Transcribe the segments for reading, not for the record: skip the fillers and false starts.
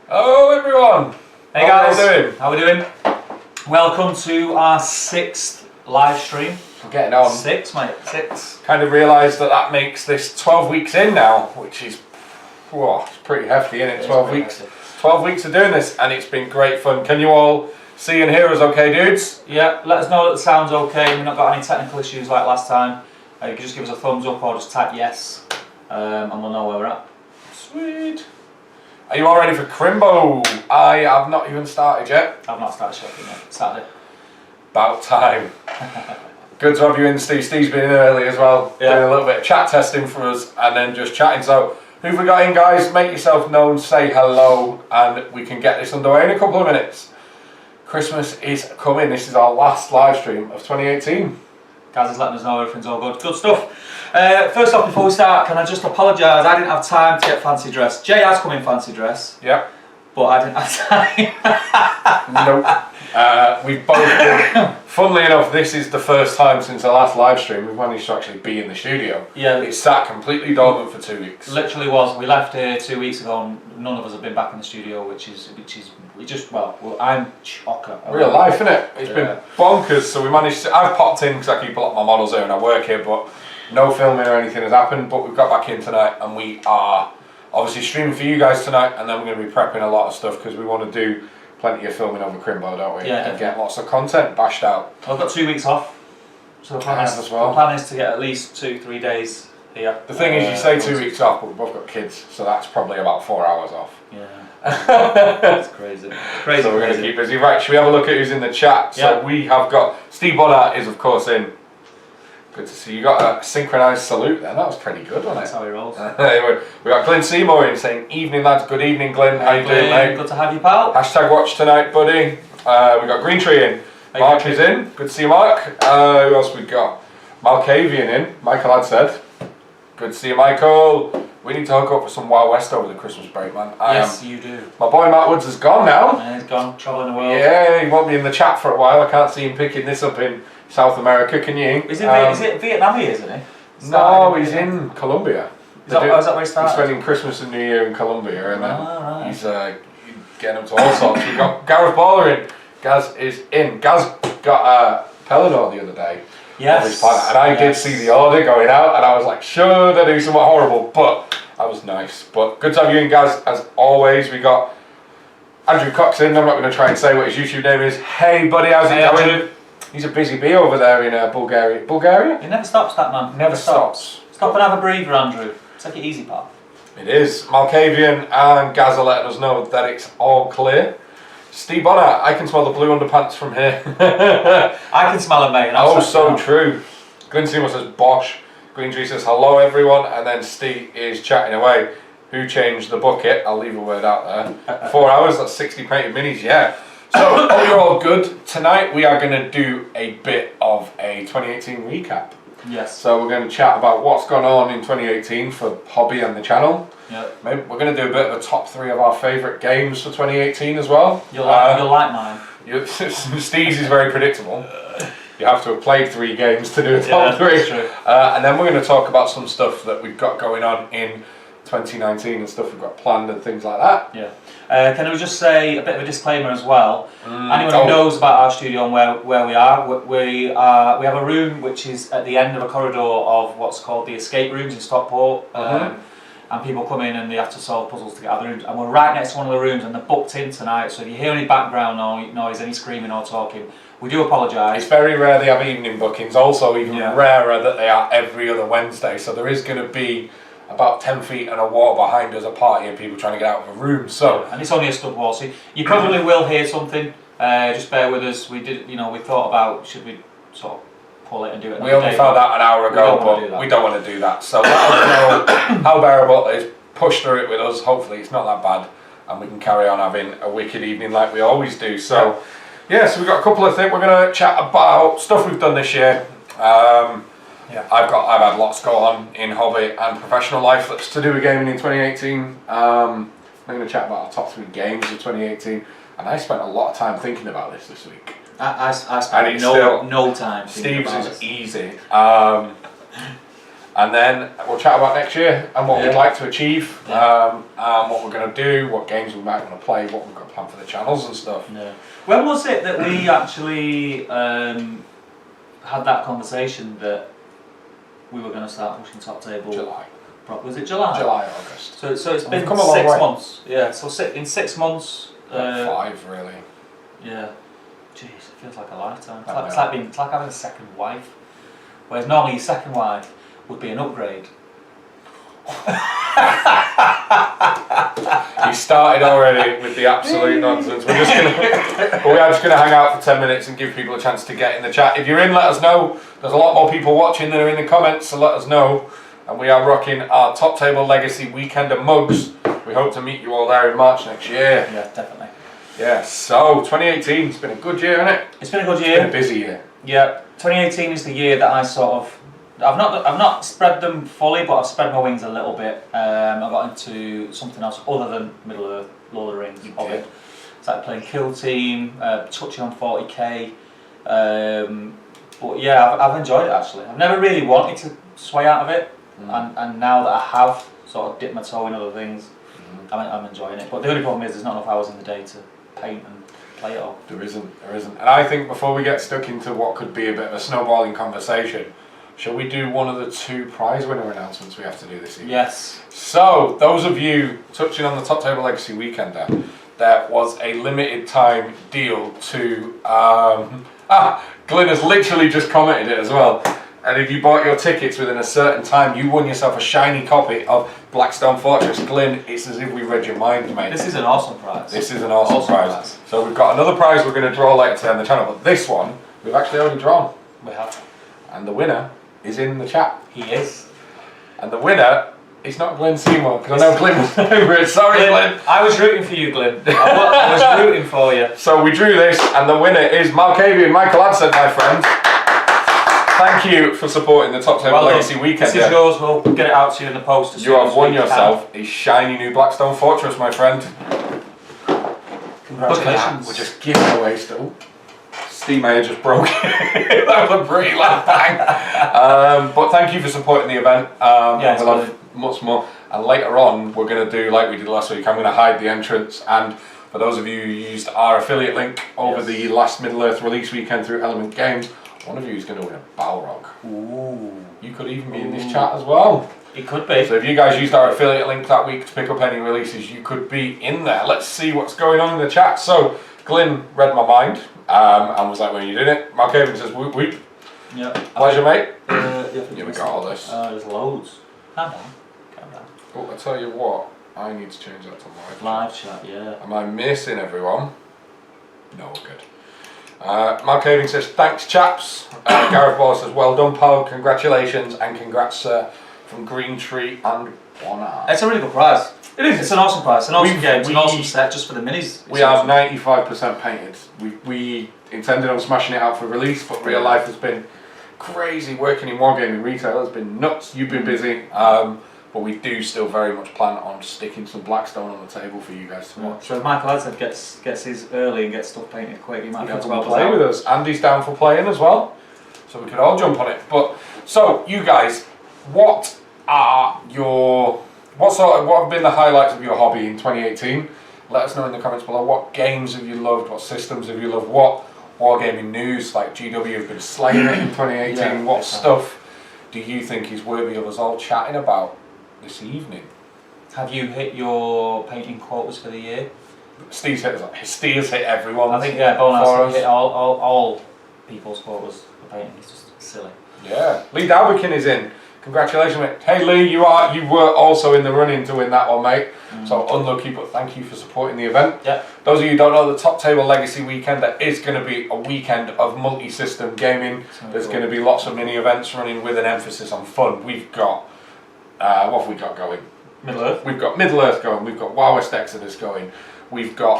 Hello everyone! Hey How guys, are we doing? how we doing? Welcome to our 6th live stream. We're getting on. 6, mate, 6. Kind of realised that makes this 12 weeks in now, which is it's pretty hefty, isn't it? 12 weeks. 12 weeks of doing this, and it's been great fun. Can you all see and hear us okay, dudes? Yeah, let us know that the sound's okay, we've not got any technical issues like last time. You can just give us a thumbs up or just type yes, and we'll know where we're at. Sweet. Are you all ready for Crimbo? I have not even started yet. I've not started shopping yet, Saturday. About time. Good to have you in, Steve. Steve's been in early as well. Yeah. Doing a little bit of chat testing for us and then just chatting. So, who've we got in, guys? Make yourself known, say hello, and we can get this underway in a couple of minutes. Christmas is coming. This is our last live stream of 2018. Guys is letting us know everything's all good. Good stuff. First off, before we start, can I just apologise? I didn't have time to get fancy dressed. Jay has come in fancy dress, Yep. but I didn't have time. Nope. We've both been, funnily enough, this is the first time since the last live stream we've managed to actually be in the studio. Yeah. It's sat completely dormant for 2 weeks. Literally was. We left here 2 weeks ago and none of us have been back in the studio, which is we just, well, I'm chocker. Real life, innit? It's Yeah. been bonkers, so we managed to, I've popped in because I keep a lot of my models here and I work here, but no filming or anything has happened, but we've got back in tonight and we are obviously streaming for you guys tonight, and then we're going to be prepping a lot of stuff because we want to do plenty of filming over Crimbo, don't we? Yeah, and get lots of content bashed out. I've got 2 weeks off, so the plan, As well. the plan is to get at least 2-3 days here. The thing is, you say 2 weeks off, but we've both got kids, so that's probably about 4 hours off. Yeah. That's crazy. Crazy. So we're going to keep busy. Right, should we have a look at who's in the chat? Yeah. So we have got Steve Bonner is of course in. Good to see you. Got a synchronised salute there. That was pretty good, wasn't That's it? how he rolls. We got Glenn Seymour in saying, "Evening lads, good evening, Glenn. How you doing, mate? Good to have you, pal. Hashtag watch tonight, buddy." We got Green Tree in. Hey, Mark Green is in. Good to see you, Mark. Who else we got? Malkavian in. Michael had said. Good to see you, Michael. We need to hook up for some Wild West over the Christmas break, man. Yes, you do. My boy Matt Woods is gone now. And he's gone travelling the world. Yeah, he won't be in the chat for a while. I can't see him picking this up in South America, can you? Is it Vietnam he is, isn't he? No, he's in Colombia. Is that where he started? He's spending Christmas and New Year in Colombia, and then right. he's getting up to all sorts. We've got Gareth Baller in. Gaz is in. Gaz got a Pelennor the other day. Yes. On his planet, and I did see the order going out, and I was like, should I do something horrible? But that was nice. But good to have you in, Gaz, as always. We got Andrew Cox in. I'm not going to try and say what his YouTube name is. Hey, buddy, how's it going? Andrew. He's a busy bee over there in Bulgaria. Bulgaria? He never stops, that man. Never stops. Stop and have a breather, Andrew. Take it easy, pal. It is. Malkavian and Gaz are letting us know that it's all clear. Steve Bonner, I can smell the blue underpants from here. I can smell it, mate. And Oh, so true. Glenn Seymour says Bosch. Green Tree says hello everyone, and then Steve is chatting away. Who changed the bucket? I'll leave a word out there. 4 hours, that's 60 painted minis, yeah. So, hope you're all good. Tonight we are going to do a bit of a 2018 recap. Yes. So we're going to chat about what's gone on in 2018 for Hobby and the channel. Yeah. Maybe we're going to do a bit of a top 3 of our favourite games for 2018 as well. You'll like mine. Steve's is very predictable. You have to have played 3 games to do a top 3. That's true. And then we're going to talk about some stuff that we've got going on in 2019 and stuff we've got planned and things like that. Yeah. Can we just say a bit of a disclaimer as well? Anyone Oh. who knows about our studio and where we are, we have a room which is at the end of a corridor of what's called the escape rooms in Stockport. And people come in and they have to solve puzzles to get out of the rooms. And we're right next to one of the rooms and they're booked in tonight. So if you hear any background noise, any screaming or talking, we do apologise. It's very rare they have evening bookings. Also, even Yeah. rarer that they are every other Wednesday. So there is going to be about 10 feet and a wall behind us, a party and people trying to get out of a room. So And it's only a stud wall, so you probably will hear something. Just bear with us. We thought about should we sort of pull it and do it. we only found out an hour ago, but we don't want to do that. So let us know how bearable it is. Push through it with us. Hopefully it's not that bad, and we can carry on having a wicked evening like we always do. So yeah, so we've got a couple of things. We're going to chat about stuff we've done this year. I've had lots go on in hobby and professional life that's to do with gaming in 2018. I'm going to chat about our top 3 games of 2018, and I spent a lot of time thinking about this week. I And spent it's no time. Steve's about is it. easy. And then we'll chat about next year and what we'd like to achieve, and what we're going to do, what games we might want to play, what we've got planned for the channels and stuff. Yeah. When was it that we actually had that conversation that we were going to start pushing Top Table? July. Was it July? July, August. So it's been come a long 6 way. months. Yeah. So in 6 months. 5 really. Yeah. Jeez, it feels like a lifetime. I It's know. like having a second wife. Whereas normally your second wife would be an upgrade. You started already with the absolute nonsense. We are just gonna hang out for 10 minutes and give people a chance to get in the chat. If you're in, let us know. There's a lot more people watching than are in the comments, so let us know. And we are rocking our Top Table Legacy Weekender mugs. We hope to meet you all there in March next year. Yeah, definitely. Yeah, so 2018 has been a good year, hasn't it? It's been a good It's year. been a busy year. Yeah, 2018 is the year that I've not spread them fully, but I've spread my wings a little bit. I got into something else other than Middle Earth, Lord of the Rings. did. Started playing Kill Team, touching on 40k. But yeah, I've enjoyed it actually. I've never really wanted to sway out of it, and now that I have sort of dipped my toe in other things, I'm enjoying it. But the only problem is there's not enough hours in the day to paint and play it all. There isn't. And I think before we get stuck into what could be a bit of a snowballing conversation, shall we do one of the 2 prize winner announcements we have to do this evening? Yes. So, those of you touching on the Top Table Legacy Weekender, there was a limited time deal to... Glyn has literally just commented it as well. And if you bought your tickets within a certain time, you won yourself a shiny copy of Blackstone Fortress. Glyn, it's as if we read your mind, mate. This is an awesome prize. This is an awesome prize. So we've got another prize we're going to draw later today on the channel, but this one we've actually already drawn. We have. And the winner is in the chat. He is. And the winner is not Glenn Seymour, because I know Glenn was over it. Sorry, Glenn. I was rooting for you, Glenn. I was rooting for you. So we drew this, and the winner is Malkavian Michael Adson, my friend. Thank you for supporting the Top Table Legacy Weekend. This is yours. We'll get it out to you in the post. You have won yourself a shiny new Blackstone Fortress, my friend. Congratulations. We're just giving away still. Steam Air just broke. That was a pretty loud bang. But thank you for supporting the event. Yeah, we'll have much more. And later on, we're going to do like we did last week. I'm going to hide the entrance. And for those of you who used our affiliate link over the last Middle Earth release weekend through Element Games, one of you is going to win a Balrog. Ooh. You could even be in this chat as well. It could be. So if you guys used our affiliate link that week to pick up any releases, you could be in there. Let's see what's going on in the chat. So Glyn read my mind and was like, when you did it, Mark Haven says, whoop whoop. Yeah. Pleasure, mate. Yeah, we got all this. There's loads. Calm down. Oh, I tell you what, I need to change that to live. Live chat, yeah. Am I missing everyone? No, good. Mark Haven says, thanks chaps. Gareth Ball says, well done pal, congratulations, and congrats from Green Tree and Bonner. It's a really good prize. It is. It's an awesome prize. It's an awesome game. It's an awesome set just for the minis. We are 95% painted. We intended on smashing it out for release, but real life has been crazy. Working in wargaming retail has been nuts. You've been busy. But we do still very much plan on sticking some Blackstone on the table for you guys to watch. So if Michael Adson gets his early and gets stuff painted quick, he might be able to help us play out. with us. Andy's down for playing as well, so we could all jump on it. But so you guys, what have been the highlights of your hobby in 2018? Let us know in the comments below. What games have you loved? What systems have you loved? What wargaming news like GW have been slaying it in 2018? Yeah, what stuff do you think is worthy of us all chatting about this evening? Have you hit your painting quotas for the year? Steve's hit everyone. I think Bonas hit all people's quotas for painting. It's just silly. Yeah, Lee Dalbekin is in. Congratulations, mate. Hey Lee, you were also in the running to win that one, mate. So unlucky, but thank you for supporting the event. Yeah. Those of you who don't know, the Top Table Legacy Weekend, that is going to be a weekend of multi-system gaming. There's going to be lots of mini events running with an emphasis on fun. We've got what have we got going? Middle Earth. We've got Middle Earth going. We've got Wow West Exodus going. We've got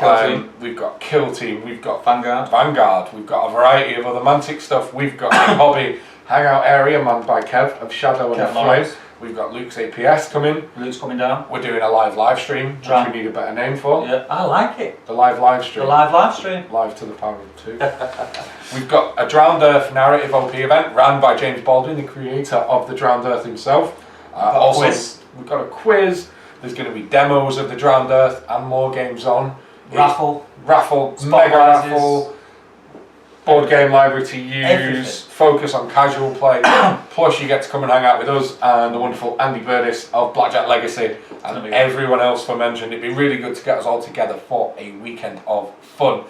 Kill Team. We've got Vanguard. We've got a variety of other Mantic stuff. We've got a hobby hangout area manned by Kev of Shadow and Flame. We've got Luke's APS coming. Luke's coming down. We're doing a live stream, which we need a better name for. Yeah, I like it. The live stream. The live stream. Live to the power of 2. We've got a Drowned Earth narrative OP event ran by James Baldwin, the creator of the Drowned Earth himself. Also, we've got a quiz. There's going to be demos of the Drowned Earth and more games on. Raffle, mega raffle, board game library to use, everything. Focus on casual play. Plus you get to come and hang out with us and the wonderful Andy Burdis of Blackjack Legacy and everyone else for mentioned. It'd be really good to get us all together for a weekend of fun.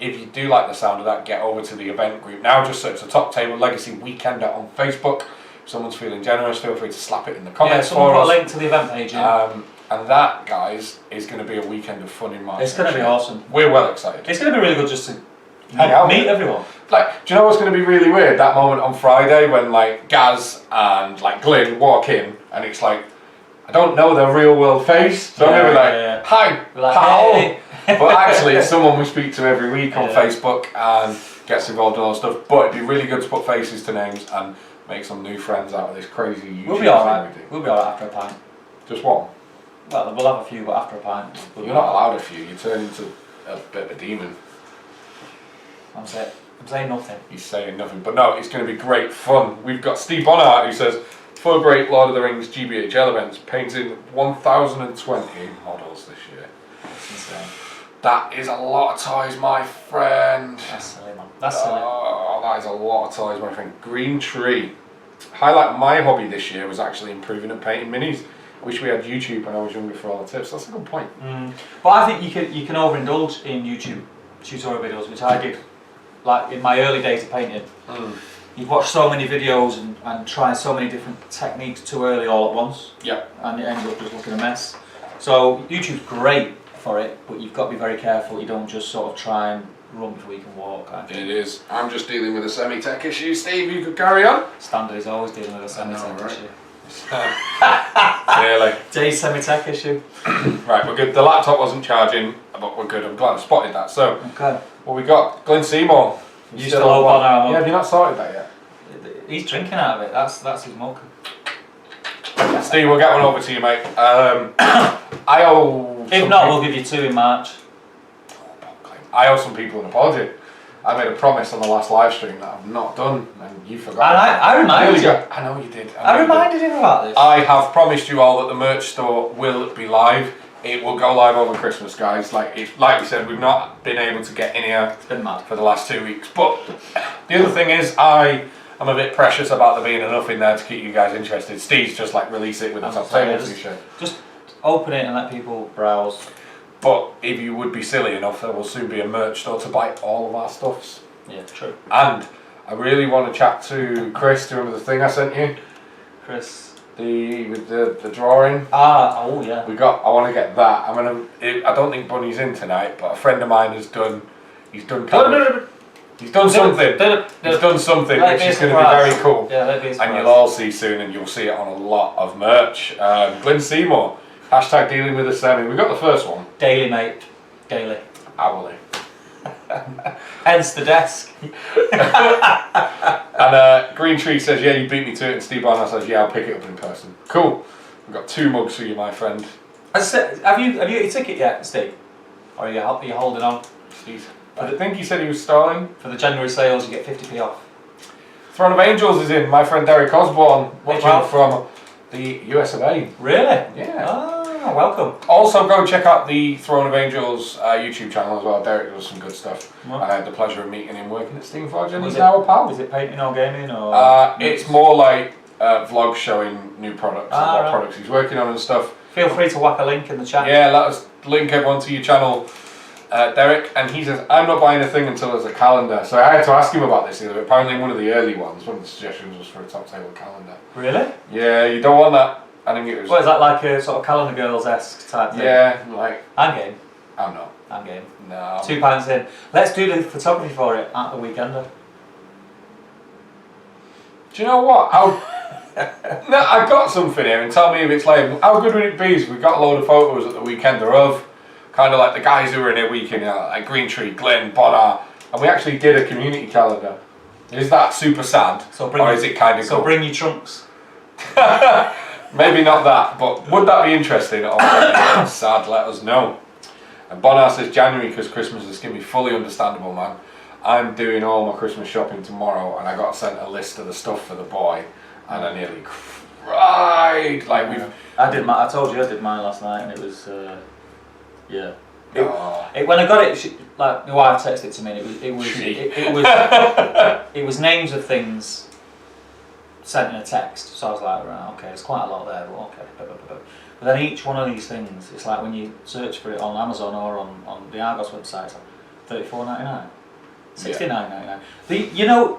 If you do like the sound of that, get over to the event group now. Just search the Top Table Legacy Weekender on Facebook. If someone's feeling generous, feel free to slap it in the comments someone for put us. a link to the event page in. And that, guys, is going to be a weekend of fun in March. It's going to be awesome. We're well excited. It's going to be really good just to hang out, meet everyone. Like, do you know what's going to be really weird? That moment on Friday when like Gaz and like Glyn walk in, and it's like I don't know their real world face, so I'm gonna be like, "Hi, pal." Hey. But actually, it's someone we speak to every week on Facebook and gets involved in all that stuff. But it'd be really good to put faces to names and make some new friends out of this crazy YouTube We'll be alright. thing we do. We'll be alright after a pint. Just one. Well, we'll have a few, but after a pint. You're not allowed a few. You turn into a bit of a demon. I'm saying nothing. He's saying nothing. But no, it's going to be great fun. We've got Steve Bonhart who says, 4 great Lord of the Rings GBHL events, painting 1,020 models this year. That's insane. That is a lot of toys, my friend. That's silly, man. That's silly. Oh, that is a lot of toys, my friend. Green Tree. Highlight of my hobby this year was actually improving and painting minis. Wish we had YouTube when I was younger for all the tips. That's a good point. But I think you can overindulge in YouTube tutorial videos, which I did. Like in my early days of painting, you've watched so many videos and tried so many different techniques too early all at once. Yeah. And it ends up just looking a mess. So YouTube's great for it, but you've got to be very careful. You don't just sort of try and run before you can walk. It is. I'm just dealing with a semi-tech issue. Steve, you could carry on. Standard is always dealing with a semi-tech right? issue. Really? Day's semi-tech issue. Right, we're good. The laptop wasn't charging, but we're good. I'm glad I spotted that. So, Okay. what we got? Glenn Seymour. You still hope on our mug. Yeah, have you not sorted that yet? He's drinking out of it. That's his mug. Steve, we'll get one over to you, mate. I owe. If not, we'll give you 2 in March. I owe some people an apology. I made a promise on the last live stream that I've not done, and you forgot. And I reminded you. I know you did. I reminded him about this. I have promised you all that the merch store will be live. It will go live over Christmas, guys. Like we said, we've not been able to get in here It's been mad for the last 2 weeks. But the other thing is, I am a bit precious about there being enough in there to keep you guys interested. Steve's just like release it with a top table t-shirt. Just open it and let people browse. But if you would be silly enough, there will soon be a merch store to buy all of our stuffs. Yeah, true. And I really want to chat to Chris. Do you remember the thing I sent you? Chris. With the drawing. Oh yeah. I want to get that. I don't think Bunny's in tonight, but a friend of mine has done. He's done something. He's done something which is going to be very cool. Yeah, that'd be a surprise. And you'll all see soon, and you'll see it on a lot of merch. Glenn Seymour. # dealing with the semi. We got the first one. Daily, mate. Daily. Hourly. Hence the desk. And Green Tree says, yeah, you beat me to it. And Steve Barnard says, yeah, I'll pick it up in person. Cool. We've got 2 mugs for you, my friend. Have you got your ticket yet, Steve? Or are you holding on? Steve. I think he said he was stalling. For the January sales, you get 50p off. Throne of Angels is in. My friend Derek Osborne, watching wow. from the US of A. Really? Yeah. Ah, welcome. Also, go check out the Throne of Angels YouTube channel as well. Derek does some good stuff. What? I had the pleasure of meeting him working at Steamforge, and Was he's it- now a pal. Is it painting or gaming or? It's more like vlogs showing new products and what right. products he's working on and stuff. Feel free to whack a link in the chat. Yeah, let us link everyone to your channel, Derek. And he says, I'm not buying a thing until there's a calendar. So I had to ask him about this the other day. Apparently, one of the early ones, one of the suggestions was for a top table calendar. Really? Yeah, you don't want that. I think it was. What is that, like a sort of Calendar Girls-esque type thing? Yeah, like I'm game. I'm not. I'm game. No. £2 in. Let's do the photography for it at the weekender. Do you know what? No, I got something here, and tell me if it's lame. How good would it be if we got a load of photos at the weekender of kind of like the guys who were in a weekend, like Green Tree, Glenn, Bonner, and we actually did a community calendar. Is that super sad? So or is it kind of So cool? bring your trunks. Maybe not that, but would that be interesting? Or sad, let us know. And Bonar says January because Christmas is going to be fully understandable, man. I'm doing all my Christmas shopping tomorrow, and I got sent a list of the stuff for the boy, and I nearly cried. Like I told you I did mine last night, and it was yeah. When I got it, like my wife texted it to me, and it was it was names of things sent in a text. So I was like, right, okay, there's quite a lot there, but okay. But then each one of these things, it's like when you search for it on Amazon or on the Argos website, it's like $34.99, $69.99. You know,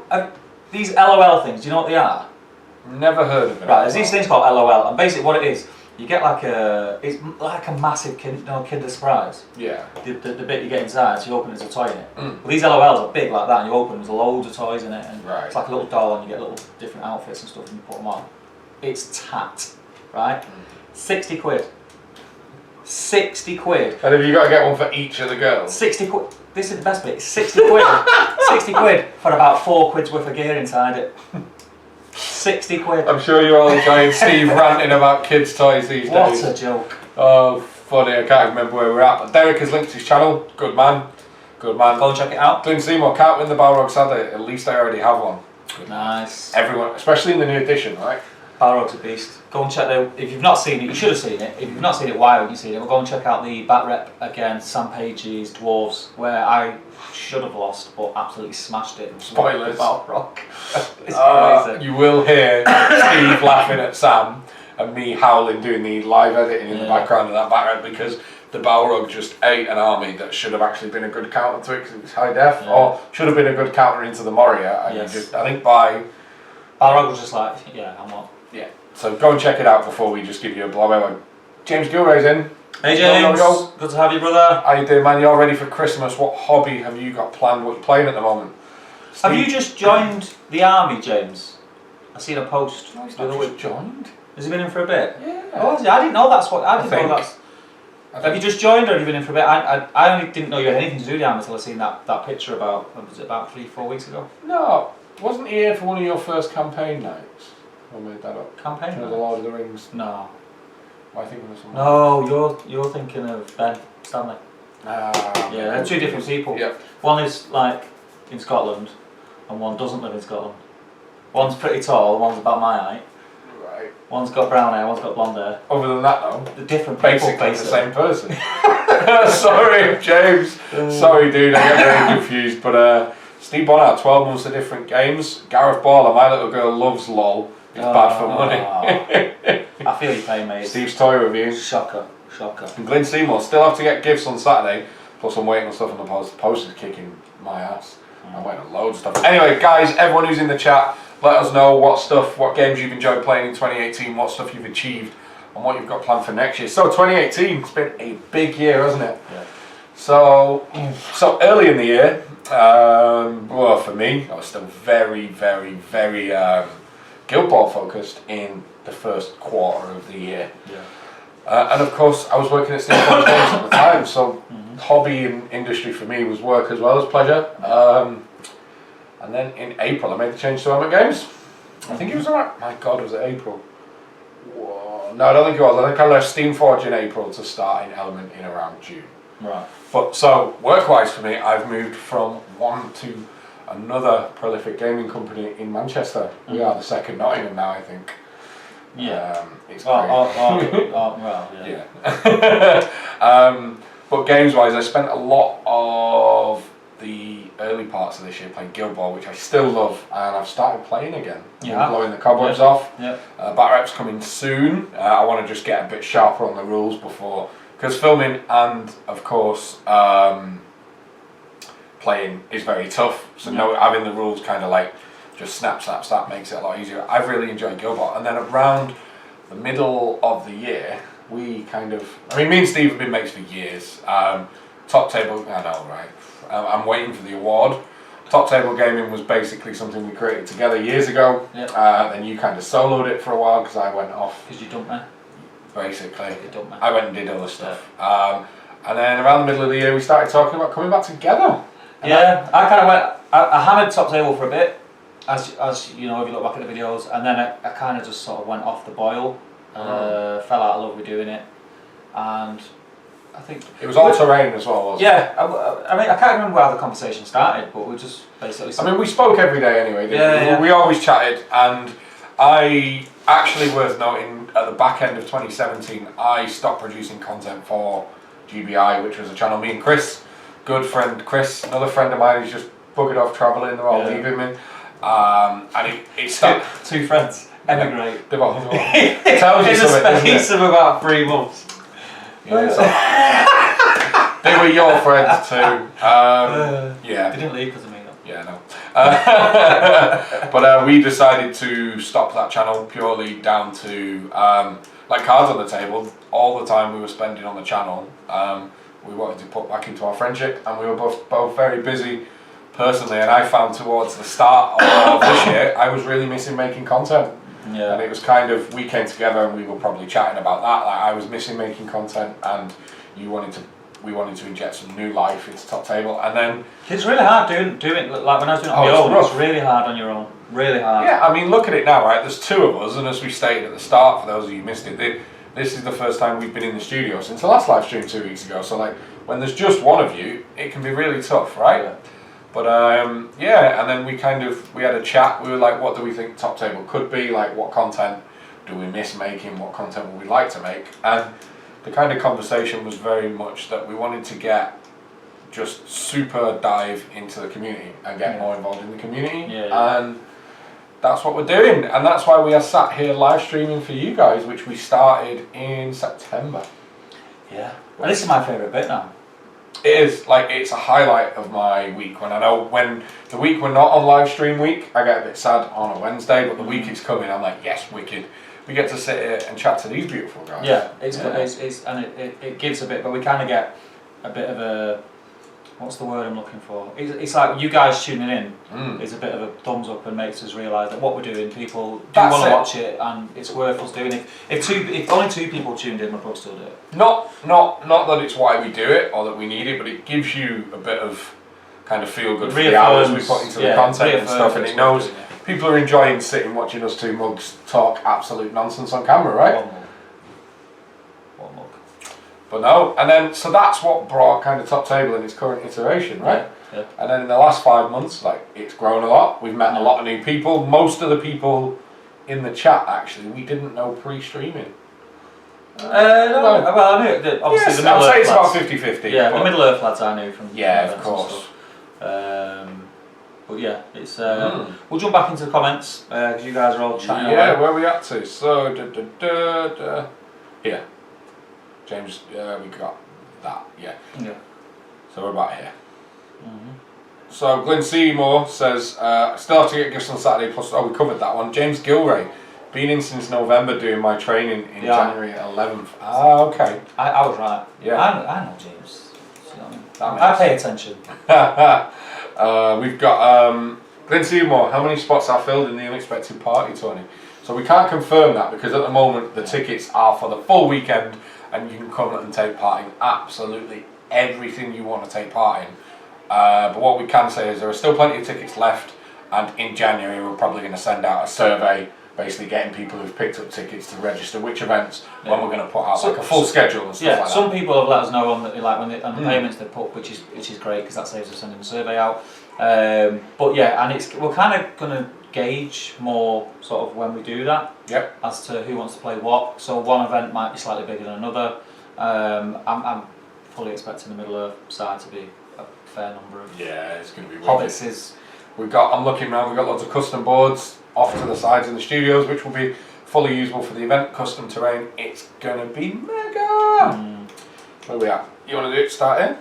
these LOL things. Do you know what they are? Never heard of it. Right, there's these things called LOL, and basically what it is, you get it's like a massive Kinder Surprise. Yeah. The bit you get inside, so you open it, there's a toy in it. Well, these LOLs are big like that, and you open, there's loads of toys in it, and it's like a little doll, and you get little different outfits and stuff, and you put them on. It's tat, right? 60 quid. 60 quid. And have you got to get one for each of the girls? 60 quid. This is the best bit. 60 quid. 60 quid for about 4 quid's worth of gear inside it. 60 quid. I'm sure you're all enjoying Steve ranting about kids' toys these days. What a joke. Oh, funny. I can't remember where we're at. But Derek has linked his channel. Good man. Good man. Go and check it out. Glyn Seymour can't win the Balrog Saturday. At least I already have one. Good. Nice. Everyone, especially in the new edition, right? Balrog's a beast. Go and check that. If you've not seen it, you should have seen it. If you've not seen it, why haven't you seen it? We'll go and check out the Bat Rep against Sam Page's Dwarves, where I should have lost, but absolutely smashed it. Spoilers. Balrog. It's crazy. You will hear Steve laughing at Sam and me howling doing the live editing in the background of that Bat Rep because the Balrog just ate an army that should have actually been a good counter to it because it was high def, or should have been a good counter into the Moria. And I think by Balrog was just like, yeah, I'm not. Yeah. So go and check it out before we just give you a blowout. James Gilray's in. Hey James, good to have you, brother. How you doing, man? You're ready for Christmas. What hobby have you got planned? What are you playing at the moment? Steve? Have you just joined the army, James? I seen a post. No, he's not just joined. Has he been in for a bit? Yeah. Oh, I didn't know that's what. I didn't know that's. Have you just joined or have you been in for a bit? I only didn't know you had anything to do with the army until I seen that picture was it about 3-4 weeks ago? No, wasn't he here for one of your first campaign nights? I made that up. Campaign? The Lord of the Rings. No. Am I thinking of someone? No, you're thinking of Ben Stanley. Yeah, they're two different people. Yep. One is like in Scotland, and one doesn't live in Scotland. One's pretty tall, one's about my height. Right. One's got brown hair, one's got blonde hair. Other than that, though, the different basically the same person. Sorry, James. Sorry, dude. I get very confused. But Steve Bonar, 12 months of different games. Gareth Baller, my little girl loves LOL. It's bad for money. I feel your pain, mate. Steve's toy review. Shocker. And Glyn Seymour, still have to get gifts on Saturday. Plus I'm waiting on stuff on the post. The post is kicking my ass. I'm waiting on loads of stuff. Anyway, guys, everyone who's in the chat, let us know what games you've enjoyed playing in 2018, what stuff you've achieved, and what you've got planned for next year. So 2018, it's been a big year, hasn't it? Yeah. So early in the year, well, for me, I was still very, very, very Guild Ball focused in the first quarter of the year. Yeah. And of course, I was working at Steve Games at the time, so hobby and industry for me was work as well as pleasure. And then in April, I made the change to Element Games. I think it was around, my God, was it April? Whoa. No, I don't think it was. I think I left Steamforge in April to start in Element in around June. Right. But so, work-wise for me, I've moved from one to another prolific gaming company in Manchester. We are the second Nottingham now, I think. Yeah. It's great. Well, yeah. But games-wise, I spent a lot of the early parts of this year playing Guild Ball, which I still love, and I've started playing again. Yeah. Blowing the cobwebs off. Yeah. Bat Rep's coming soon. I want to just get a bit sharper on the rules before, because filming and of course playing is very tough. So having the rules kind of like just snap makes it a lot easier. I've really enjoyed Guild Ball, and then around the middle of the year, we kind of, I mean, me and Steve have been mates for years. Top Table, I know, right? I'm waiting for the award. Top Table Gaming was basically something we created together years ago. Yep. Then you kind of soloed it for a while because I went off. Because you dumped me. Basically. You dumped me. I went and did other stuff. And then around the middle of the year, we started talking about coming back together. And I kind of went, I hammered Top Table for a bit, as you know, if you look back at the videos, and then I kind of just sort of went off the boil. Fell out of love with doing it, and I think it was all terrain as well, wasn't it? Yeah, I mean, I can't remember how the conversation started, but we just basically. I mean, we spoke every day anyway, didn't we? Yeah. We always chatted, and I actually, worth noting, at the back end of 2017, I stopped producing content for GBI, which was a channel. Me and Chris, good friend Chris, another friend of mine, who's just buggered off travelling, they're all leaving me. And it stopped. Two friends emigrate. It tells you something, doesn't it? In the space of about 3 months. Yeah, so they were your friends too. Yeah. They didn't leave because of me though. Yeah, no. But we decided to stop that channel purely down to, like cards on the table, all the time we were spending on the channel, we wanted to put back into our friendship, and we were both very busy personally, and I found towards the start of this year, I was really missing making content. Yeah. And it was kind of, we came together and we were probably chatting about that, like I was missing making content, and we wanted to inject some new life into Top Table, and then it's really hard doing like when I was doing it on my own. It's really hard on your own. Really hard. Yeah, I mean, look at it now, right? There's two of us, and as we stated at the start, for those of you who missed it, this is the first time we've been in the studio since the last live stream 2 weeks ago. So, like, when there's just one of you, it can be really tough, right? Yeah. But yeah, and then we had a chat. We were like, what do we think Top Table could be? Like, what content do we miss making? What content would we like to make? And the kind of conversation was very much that we wanted to get just super dive into the community and get more involved in the community. Yeah. And that's what we're doing. And that's why we are sat here live streaming for you guys, which we started in September. Yeah. Well, this is my favourite bit now. It is, like, it's a highlight of my week. When the week we're not on live stream week, I get a bit sad on a Wednesday, but the week is coming, I'm like, yes, wicked. We get to sit here and chat to these beautiful guys. Yeah, it gives a bit, but we kind of get a bit of a, what's the word I'm looking for? It's like you guys tuning in is a bit of a thumbs up and makes us realise that what we're doing, people do want to watch it, and it's worth us doing it. If only 2 people tuned in, we'd probably still do it. Not that it's why we do it or that we need it, but it gives you a bit of kind of feel good for the hours we put into the content and stuff, and it knows people are enjoying sitting watching us two mugs talk absolute nonsense on camera, right? One mug. But no, and then so that's what brought kind of Top Table in its current iteration, right? Yeah. And then in the last 5 months, like, it's grown a lot. We've met a lot of new people. Most of the people in the chat, actually, we didn't know pre-streaming. No, well, I knew that obviously yes, the Middle I'd say Earth it's lads. about 50-50. Yeah, the Middle Earth lads I knew from. Yeah, of course. But yeah, it's. We'll jump back into the comments because you guys are all chatting. Yeah, away. where are we at to? So, here. James, we got that, yeah. So we're about here. So Glenn Seymour says, still have to get gifts on Saturday, plus, we covered that one. James Gilray, been in since November doing my training in January 11th. Ah, okay. I was right. Yeah. I know James. I pay attention. We've got Glenn Seymour, how many spots are filled in the unexpected party, Tony? So we can't confirm that because at the moment the tickets are for the full weekend, and you can come and take part in absolutely everything you want to take part in. But what we can say is there are still plenty of tickets left, and in January we're probably going to send out a survey basically getting people who've picked up tickets to register which events when we're going to put out like a full schedule and stuff like that. Some people have let us know on the the payments they put, which is great because that saves us sending the survey out. But yeah, and we're kind of going to gauge more sort of when we do that. Yep. As to who wants to play what. So one event might be slightly bigger than another. I'm fully expecting the Middle Earth side to be a fair number of. Yeah, it's going to be. Hobbits is. I'm looking around. We've got loads of custom boards off to the sides in the studios, which will be fully usable for the event. Custom terrain. It's gonna be mega. Where are we at? You want to do it? Start in.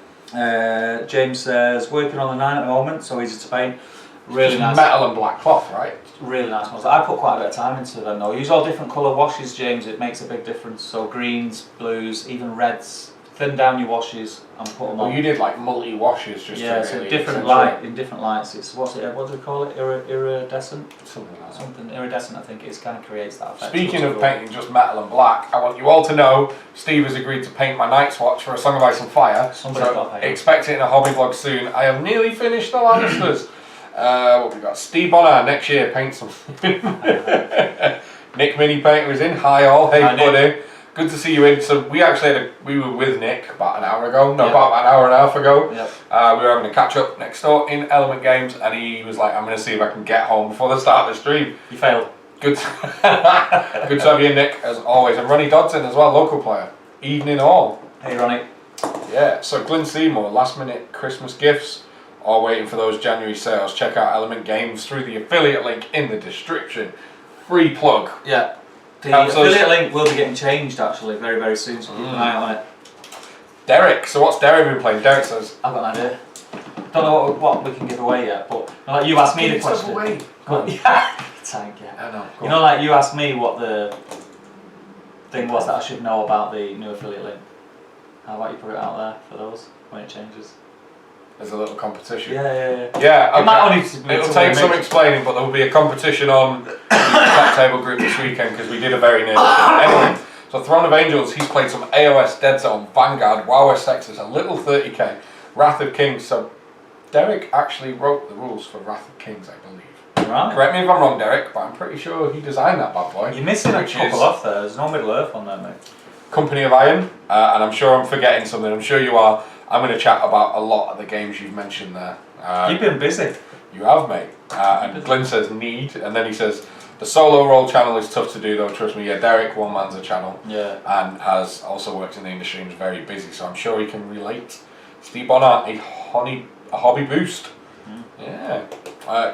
James says working on the 9 at the moment, so easy to paint. Really nice. Metal and black cloth, right? Really nice ones. I put quite a bit of time into them though. Use all different colour washes, James. It makes a big difference. So greens, blues, even reds. Thin down your washes and put them on. You did like multi washes, just so really different light in different lights. It's what do we call it? Iridescent. Something like that. Something iridescent. I think it kind of creates that effect. Speaking of painting just metal and black, I want you all to know Steve has agreed to paint my Night's Watch for A Song of Ice and Fire. Somebody's got to paint. Expect it in a hobby vlog soon. I have nearly finished the Lannisters. What we got? Steve Bonner next year paint some. Nick Mini Painter is in. Hi all. Hey Hi, buddy. Good to see you in. So we actually we were with Nick about an hour ago. No, Yep. about an hour and a half ago. Yep. We were having a catch up next door in Element Games, and he was like, "I'm going to see if I can get home before the start of the stream." You failed. Good. Good to have you, Nick, as always. And Ronnie Dodson as well, local player. Evening all. Hey, Ronnie. Yeah. So Glyn Seymour, last minute Christmas gifts. Or waiting for those January sales. Check out Element Games through the affiliate link in the description. Free plug. Yeah. The Helps us. affiliate link will be getting changed actually very, very soon, so keep an eye on it. Derek. So what's Derek been playing? Derek says. I've got an idea. Don't know what we can give away yet, but like you asked me the question. Away. Yeah. Tank, yeah. I know. You know, like you asked me what the thing was that I should know about the new affiliate link. How about you put it out there for those when it changes? There's a little competition. Yeah. Yeah, okay. It might only be It'll take some explaining, but there will be a competition on the top table group this weekend because we did a very near. Anyway, so Throne of Angels, he's played some AOS, Dead Zone, Vanguard, WoW Texas, a little 30k, Wrath of Kings. So Derek actually wrote the rules for Wrath of Kings, I believe. Right. Correct me if I'm wrong, Derek, but I'm pretty sure he designed that bad boy. You're missing a which couple is off there. There's no Middle Earth on there, mate. Company of Iron, and I'm sure I'm forgetting something. I'm sure you are. I'm going to chat about a lot of the games you've mentioned there. You've been busy. You have, mate. And Glyn says need, and then he says the solo role channel is tough to do though. Trust me. Yeah, Derek one man's a channel. Yeah. And has also worked in the industry and is very busy, so I'm sure he can relate. Steve Bonner, a hobby boost. Yeah.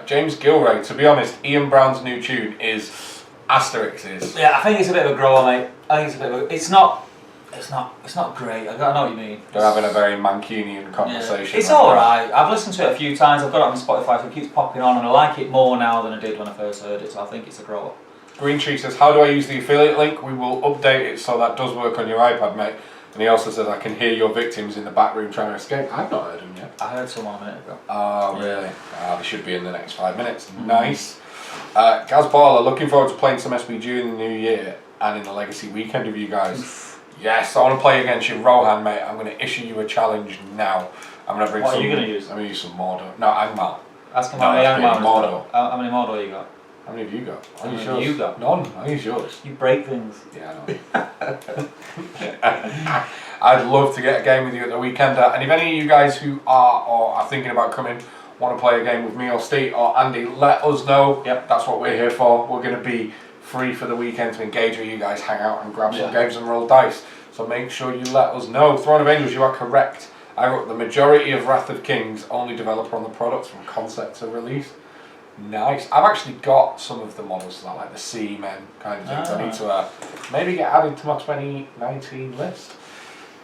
James Gilray. To be honest, Ian Brown's new tune is Asterix's. Yeah, I think it's a bit of a grower, mate. I think it's a bit of a. It's not great. I know what you mean. They're having a very Mancunian conversation. It's alright. I've listened to it a few times. I've got it on Spotify, so it keeps popping on, and I like it more now than I did when I first heard it. So I think it's a grower. Green Tree says, "How do I use the affiliate link? We will update it so that does work on your iPad, mate." And he also says, "I can hear your victims in the back room trying to escape." I've not heard them yet. I heard someone a minute ago. Oh, really? They should be in the next 5 minutes. Nice. Gaz Baller, looking forward to playing some SBG in the new year and in the Legacy weekend with you guys. Yes, I want to play against you, Rohan, mate. I'm going to issue you a challenge now. I'm going to bring What some. are you going to use? I'm going to use some Mordor. No, Angmar. Ask him No, how many that's Angmar Mordor. How many Mordor you got? How many have you got? How many have you got? None. I use yours. You break things. Yeah, I know. I'd love to get a game with you at the weekend. And if any of you guys who are or are thinking about coming want to play a game with me or Steve or Andy, let us know. Yep. That's what we're here for. We're going to be free for the weekend to engage with you guys, hang out and grab some games and roll dice. So make sure you let us know. Throne of Angels, you are correct. I wrote the majority of Wrath of Kings, only developer on the products from concept to release. Nice. I've actually got some of the models to that, like the Seamen kind of things. I need to maybe get added to my 2019 list,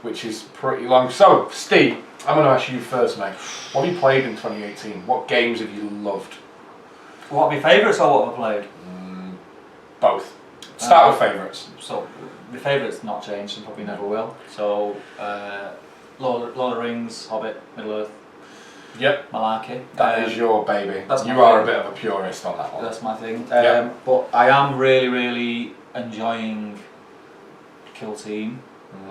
which is pretty long. So, Steve, I'm going to ask you first, mate. What have you played in 2018? What games have you loved? What are my favourites or what have I played? Both. Start with favourites. So, my favourites not changed and probably never will. So, Lord of the Rings, Hobbit, Middle Earth. Yep. Malarkey. That is your baby. That's you my are a thing. bit of a purist on that one. That's my thing. Yep. But I am really, really enjoying Kill Team.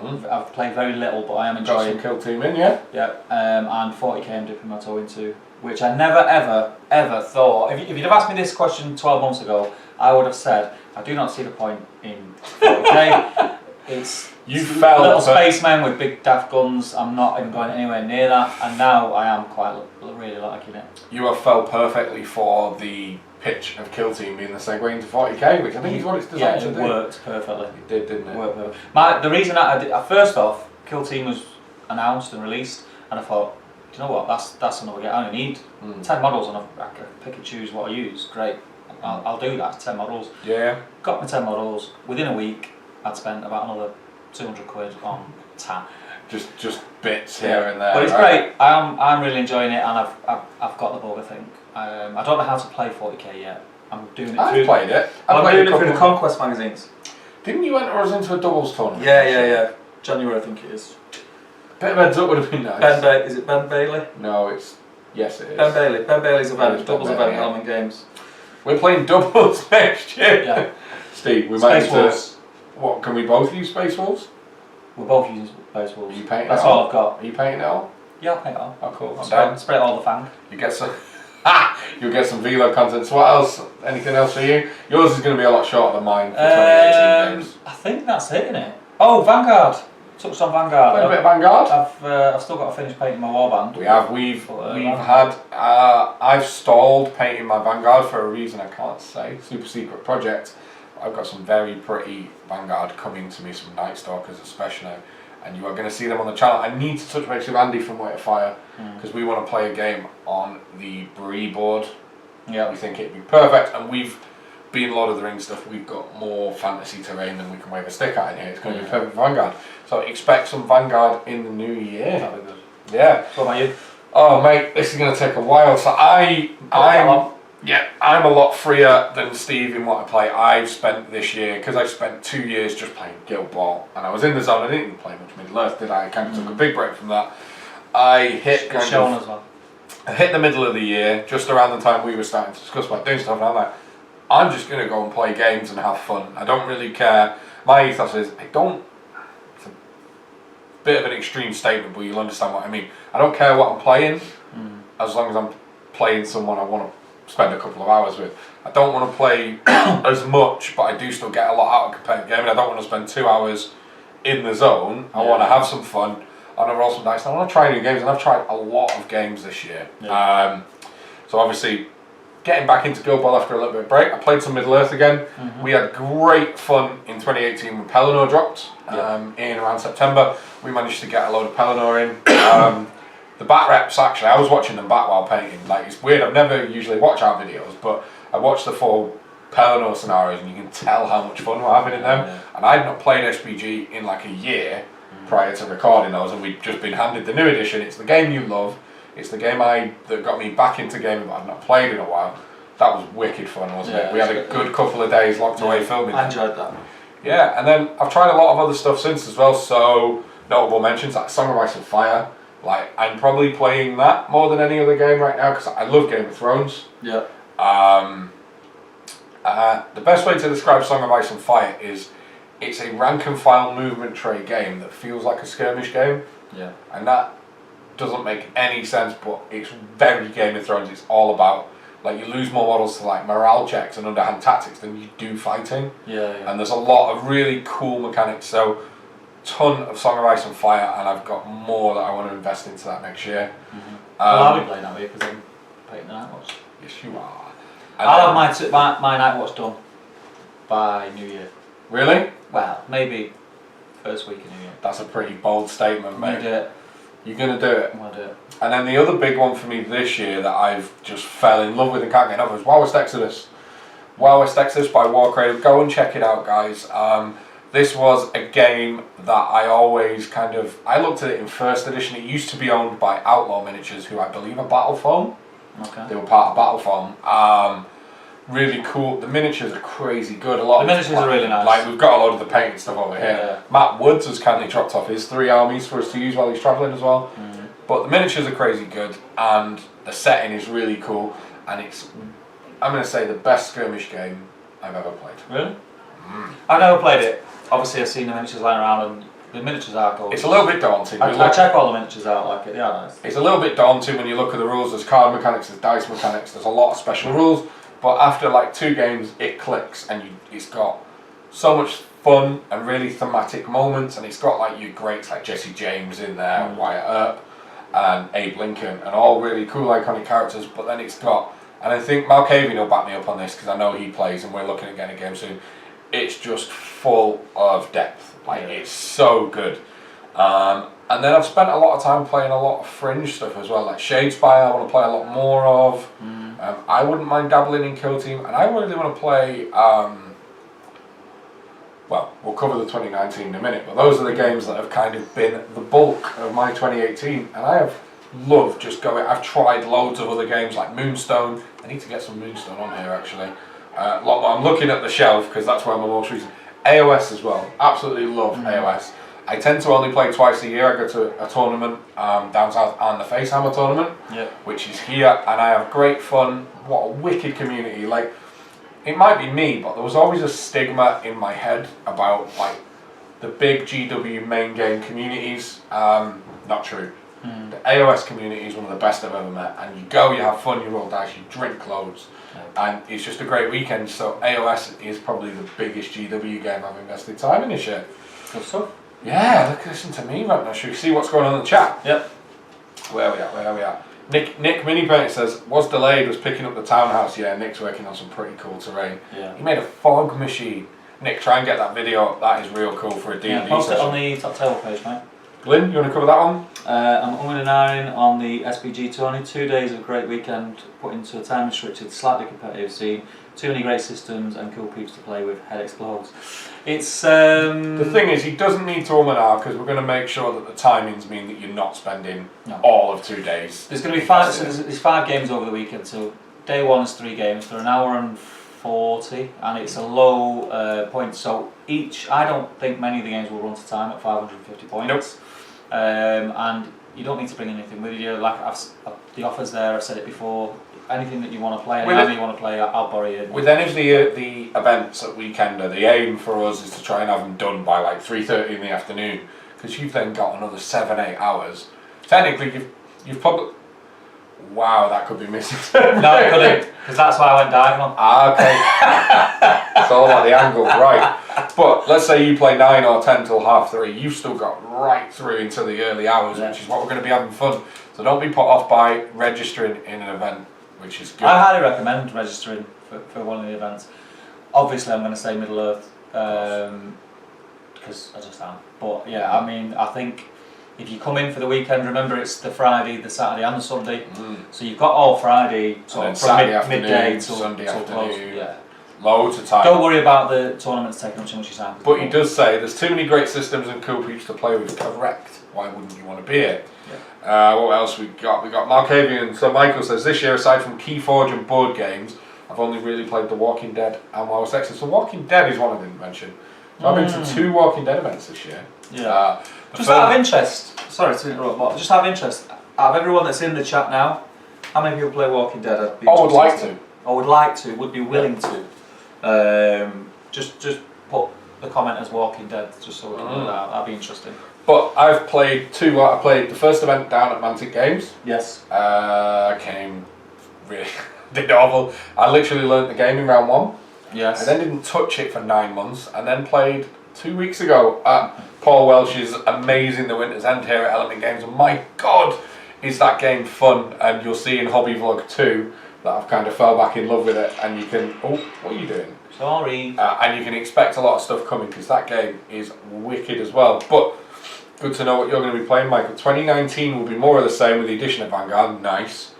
I've played very little, but I am Got enjoying. some Kill Team in, yeah? Yeah. And 40k I'm dipping my toe into, which I never, ever thought. If you'd have asked me this question 12 months ago, I would have said, I do not see the point in 40k. It's little spacemen with big daft guns. I'm not even going anywhere near that, and now I am quite really liking it. You have fell perfectly for the pitch of Kill Team being the segue into 40k, which I think is what it's designed to do. Yeah, it worked perfectly. It did, didn't it? Worked perfectly. The reason that I did, first off, Kill Team was announced and released, and I thought, do you know what? That's another game. I only need 10 models, and I can pick and choose what I use. Great, I'll do that. 10 models. Yeah. Got my 10 models. Within a week, I'd spent about another 200 quid on TAP. Just bits here and there. But it's great. I'm really enjoying it, and I've got the bug, I think. I don't know how to play 40k yet. I'm doing it. I've played it. I'm doing it through the Conquest magazines. Didn't you enter us into a doubles tournament? Yeah. January, I think it is. Bit of heads up would have been nice. Is it Ben Bailey? No, yes it is. Ben Bailey. Ben Bailey's event. Doubles event, yeah. Element Games. We're playing doubles next year. Yeah. Steve, we might Space need to. Wolves. What, can we both use Space Wolves? We're both using Space Wolves. Are you painting That's it all all? I've got. Are you painting it all? Yeah, I'll paint it all. Oh, cool. I'll spray all the fang. You get some. You'll get some Velo content. So what else? Anything else for you? Yours is going to be a lot shorter than mine for 2018 games. I think that's it, isn't it? Oh, Vanguard. Touched on Vanguard. Played a bit of Vanguard. I've still got to finish painting my warband. We've had. I've stalled painting my Vanguard for a reason I can't say. Super secret project. I've got some very pretty Vanguard coming to me, some Night Stalkers especially, and you are going to see them on the channel. I need to touch base with Andy from Weight of Fire because we want to play a game on the Bree board. Yeah, we think it'd be perfect, and we've been Lord of the Rings stuff. We've got more fantasy terrain than we can wave a stick at in here. It's going to be perfect for Vanguard. So expect some Vanguard in the new year. that'll be good. Yeah. What about you? Oh mate, this is going to take a while. So I'm a lot freer than Steve in what I play. I've spent this year, because I spent 2 years just playing Guild Ball, and I was in the zone. I didn't even play much Middle-earth, did I? I kind of took a big break from that. I hit the middle of the year, just around the time we were starting to discuss about doing stuff, and I'm like, I'm just going to go and play games and have fun. I don't really care. My ethos is, it's a bit of an extreme statement, but you'll understand what I mean. I don't care what I'm playing, as long as I'm playing someone I want to spend a couple of hours with. I don't want to play as much, but I do still get a lot out of competitive gaming. I don't want to spend 2 hours in the zone. I want to have some fun. I want to roll some dice. I want to try new games, and I've tried a lot of games this year. Yeah. So obviously, getting back into Guild Ball after a little bit of break. I played some Middle-earth again. We had great fun in 2018 when Pelennor dropped in around September. We managed to get a load of Pelennor in. The bat reps, actually, I was watching them bat while painting. Like, it's weird, I've never usually watched our videos, but I watched the 4 Pelennor scenarios and you can tell how much fun we're having in them. Yeah. And I'd not played SPG in like a year prior to recording those, and we'd just been handed the new edition. It's the game you love. It's the game that got me back into gaming, but I've not played in a while. That was wicked fun, wasn't it? We had a good couple of days locked away filming. I enjoyed that. Yeah, and then I've tried a lot of other stuff since as well, so notable mentions like Song of Ice and Fire. Like, I'm probably playing that more than any other game right now because I love Game of Thrones. Yeah. The best way to describe Song of Ice and Fire is it's a rank and file movement tray game that feels like a skirmish game. Yeah. And that doesn't make any sense, but it's very Game of Thrones. It's all about, like, you lose more models to like morale checks and underhand tactics than you do fighting. Yeah. And there's a lot of really cool mechanics. So, ton of Song of Ice and Fire, and I've got more that I want to invest into that next year. Well, I'll be playing that way because I'm painting the Night Watch. Yes, you are. I'll have my Night Watch done by New Year. Really? Well, maybe first week of New Year. That's a pretty bold statement, mate. Do it. You're going to do it. I'll do it. And then the other big one for me this year that I've just fell in love with and can't get enough is Wild West Exodus. Wild West Exodus by Warcradle. Go and check it out, guys. This was a game that I always I looked at it in first edition. It used to be owned by Outlaw Miniatures, who I believe are Battle Foam. Okay. They were part of Battle Foam. Really cool. The miniatures are crazy good. The miniatures are really nice. Like, we've got a load of the painting stuff over here. Yeah. Matt Woods has kindly dropped off his 3 armies for us to use while he's travelling as well. But the miniatures are crazy good, and the setting is really cool, and it's, I'm going to say, the best skirmish game I've ever played. Really? I've never played it. Obviously, I've seen the miniatures lying around, and the miniatures are cool. It's a little bit daunting. I check all the miniatures out, like it. They are nice. It's a little bit daunting when you look at the rules. There's card mechanics, there's dice mechanics, there's a lot of special rules. But after like 2 games, it clicks, and it's got so much fun and really thematic moments, and it's got like your greats like Jesse James in there, Wyatt Earp, and Abe Lincoln, and all really cool iconic characters. But then it's got, and I think Malkavian will back me up on this because I know he plays, and we're looking at getting a game soon. It's just full of depth. Like, it's so good. And then I've spent a lot of time playing a lot of fringe stuff as well, like Shadespire I want to play a lot more of. I wouldn't mind dabbling in Kill Team, and I really want to play, well, we'll cover the 2019 in a minute, but those are the games that have kind of been the bulk of my 2018, and I have loved just going. I've tried loads of other games like Moonstone. I need to get some Moonstone on here actually. I'm looking at the shelf because that's where my most recent. AOS as well, absolutely love AOS. I tend to only play twice a year. I go to a tournament down south, and the Facehammer tournament, which is here, and I have great fun. What a wicked community! Like, it might be me, but there was always a stigma in my head about like the big GW main game communities. Not true. The AOS community is one of the best I've ever met, and you go, you have fun, you roll dice, you drink loads, and it's just a great weekend. So AOS is probably the biggest GW game I've invested time in this year. Good stuff. Yeah, listen to me right now. Should we see what's going on in the chat? Yep. Where are we at? Nick Mini Paint says, was delayed, was picking up the townhouse. Yeah, Nick's working on some pretty cool terrain. Yeah. He made a fog machine. Nick, try and get that video up. That is real cool for a D&D Yeah, post session. it on the top table page, mate. Glyn, you want to cover that one? I'm umming and ahhing on the SPG tourney. 2 days of a great weekend put into a time restricted, slightly competitive scene. Too many great systems and cool peeps to play with. Head explodes. It's The thing is, he doesn't need to because we're going to make sure that the timings mean that you're not spending all of 2 days. There's going to be five. So there's 5 games over the weekend. So day 1 is 3 games. They're an hour and 40, and it's a low point. So each, I don't think many of the games will run to time at 550 points. Nope. And you don't need to bring anything with you. Like the offers there, I've said it before. Anything that you want to play, anything you want to play, I'll borrow you. With any of the events at Weekender, the aim for us is to try and have them done by like 3:30 in the afternoon, because you've then got another 7-8 hours. Technically, you've probably. Wow, that could be missing. No, it couldn't, because that's why I went diagonal. Okay. It's all about the angle, right? But let's say you play 9 or 10 till 3:30. You've still got right through into the early hours, which is what we're going to be having fun. So don't be put off by registering in an event, which is good. I highly recommend registering for one of the events. Obviously, I'm going to say Middle Earth because I just am. But yeah, I mean, I think if you come in for the weekend, remember it's the Friday, the Saturday, and the Sunday. So you've got all Friday, sort of from midday till Sunday till afternoon. close. Yeah. Loads of time. Don't worry about the tournaments taking up too much of your time. But he does say there's too many great systems and cool peeps to play with. Correct. Why wouldn't you want to be here? What else we got? We got Markavian. So Michael says, this year, aside from Keyforge and board games, I've only really played The Walking Dead and WoW Section. So Walking Dead is one I didn't mention. So I've been to 2 Walking Dead events this year. Yeah. Just out of interest, sorry to interrupt, but just out of interest, out of everyone that's in the chat now, how many people play Walking Dead? I would like to. I would like to, would be willing to. Just put the comment as Walking Dead, just so we can know that. That'd be interesting. But I've played 2. I played the first event down at Mantic Games. Yes. Came really did awful. I literally learnt the game in round 1. Yes. I then didn't touch it for 9 months, and then played 2 weeks ago at Paul Welsh's amazing The Winter's End here at Element Games. And my God, is that game fun! And you'll see in Hobby Vlog 2 that I've kind of fell back in love with it. And you can. Oh, what are you doing? Sorry. And you can expect a lot of stuff coming because that game is wicked as well. But good to know what you're going to be playing, Michael. 2019 will be more of the same with the addition of Vanguard. Nice.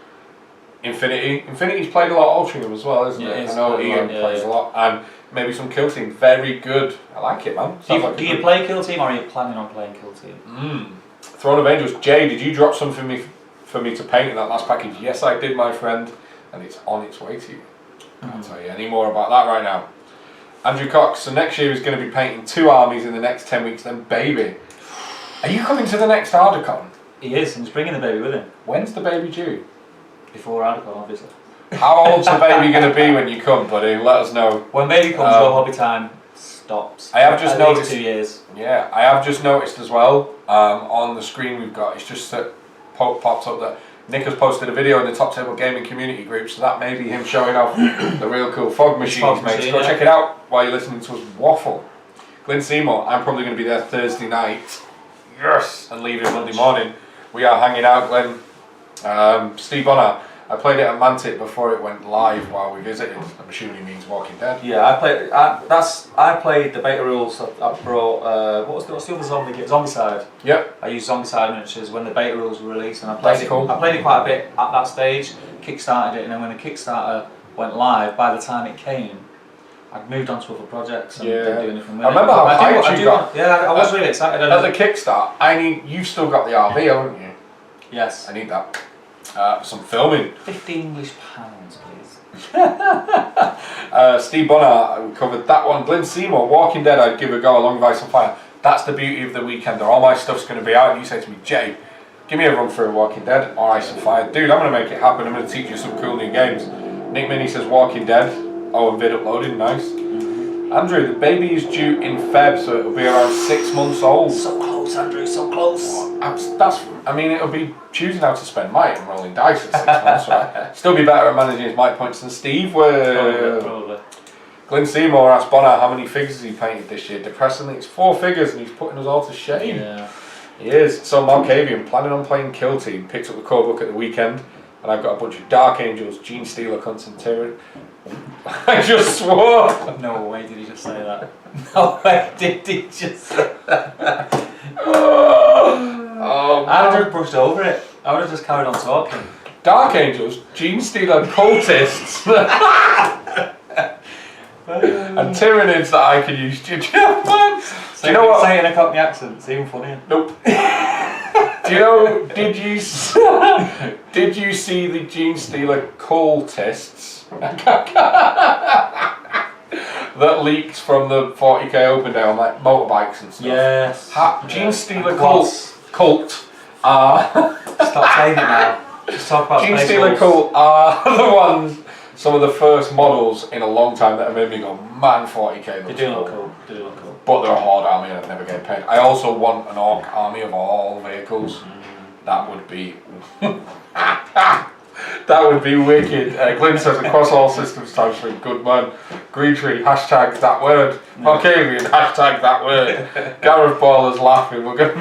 Infinity's played a lot of Altrincham as well, isn't it? I know Ian plays a lot. And maybe some Kill Team. Very good. I like it, man. Do you play Kill Team, or are you planning on playing Kill Team? Throne of Angels. Jay, did you drop something for me to paint in that last package? Yes, I did, my friend. And it's on its way to you. Can't tell you any more about that right now. Andrew Cox. So next year he's going to be painting 2 armies in the next 10 weeks. Then baby. Are you coming to the next Ardacon? He is, and he's bringing the baby with him. When's the baby due? Before Ardacon, obviously. How old's the baby going to be when you come, buddy? Let us know. When baby comes, your hobby time stops. I have just noticed. 2 years. Yeah, I have just noticed as well. On the screen we've got, it's just that popped up that Nick has posted a video in the Top Table Gaming community group, so that may be him showing off the real cool fog machines, mate. Go check it out while you're listening to us waffle. Glyn Seymour, I'm probably going to be there Thursday night. Yes! And leaving Monday morning. We are hanging out, Glenn. Steve Bonner, I played it at Mantic before it went live while we visited. I'm assuming he means Walking Dead. Yeah, I played the beta rules. I brought what's the other zombie game? Zombicide. Yep. I used Zombicide miniatures when the beta rules were released, and I played it. Cool. I played it quite a bit at that stage. Kickstarted it, and then when the Kickstarter went live, by the time it came, I'd moved on to other projects and didn't do anything with it. I remember how hyped you got. Yeah, I was really excited. At the Kickstart, you've still got the RV, haven't you? Yes. I need that. Some filming. £50 English, please. Steve Bonner, we covered that one. Glyn Seymour, Walking Dead, I'd give a go along with Ice and Fire. That's the beauty of the weekend. All my stuff's going to be out. And you say to me, Jay, give me a run through Walking Dead or Ice and Fire. Dude, I'm going to make it happen. I'm going to teach you some cool new games. Nick Mini says Walking Dead. Oh, and vid uploading, nice. Andrew, the baby is due in Feb, so it'll be around 6 months old. So close. close, Andrew, so close. I mean, it'll be choosing how to spend might and rolling dice at 6 months, right? Still be better at managing his might points than Steve will. Probably. Glenn Seymour asked Bonner how many figures he painted this year. Depressingly, it's 4 figures and he's putting us all to shame. Yeah. He is. So Malkavian, planning on playing Kill Team, picked up the core book at the weekend, and I've got a bunch of Dark Angels, Gene Stealer, Cunts and Tyrann. I just swore! No way did he just say that. No way did he just say that. Oh, I'd have just brushed over it. I would have just carried on talking. Dark Angels, Gene Stealer, Cultists, and Tyranids that I can use. Do you know what? Say it in a Cockney accent, it's even funnier. Nope. Do you know, did you see the Gene Stealer Cultists that leaked from the 40k Open Day on like motorbikes and stuff? Yes. Gene Stealer Quads. Cult are Stop saying it now. Just talk about Gene baseballs. Stealer Cult are the ones, some of the first models in a long time that have made me go, man, 40k looks They do look cool. They do look cool. But they're a horde army and I'd never get paid. I also want an orc army of all vehicles. That would be that would be wicked. Glyn says across all systems times 3, good man. Green Tree, hashtag that word. Malkavian, hashtag that word. Gareth Baller's laughing. We're going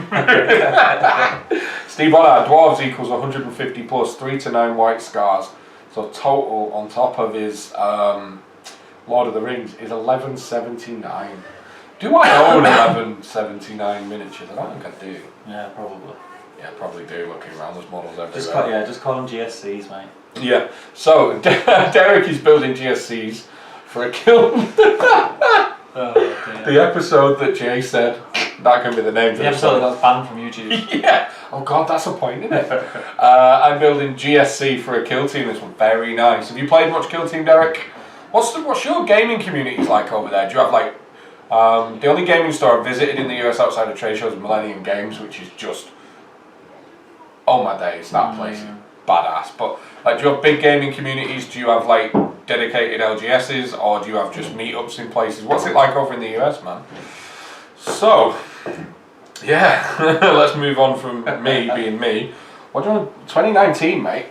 Steve Bonner, dwarves equals 150 plus 3 to 9 white scars. So total on top of his Lord of the Rings is 1179. Do I own 1179 miniatures? I don't think I do. Yeah, probably. Yeah, probably do, looking around, there's models everywhere. Just call them GSCs, mate. Yeah, so Derek is building GSCs for a kill. Oh, dear. The episode that Jay said, that can be the name. The episode that got banned from YouTube. Yeah, oh god, that's a point, isn't it? I'm building GSC for a kill team, this one, very nice. Have you played much kill team, Derek? What's your gaming community like over there? Do you have like, the only gaming store I've visited in the US outside of trade shows is Millennium Games, which is just, oh my days, that place is badass. But like, do you have big gaming communities? Do you have like dedicated LGSs, or do you have just meetups in places? What's it like over in the US, man? So, yeah, let's move on from me being me. What do you want? 2019, mate.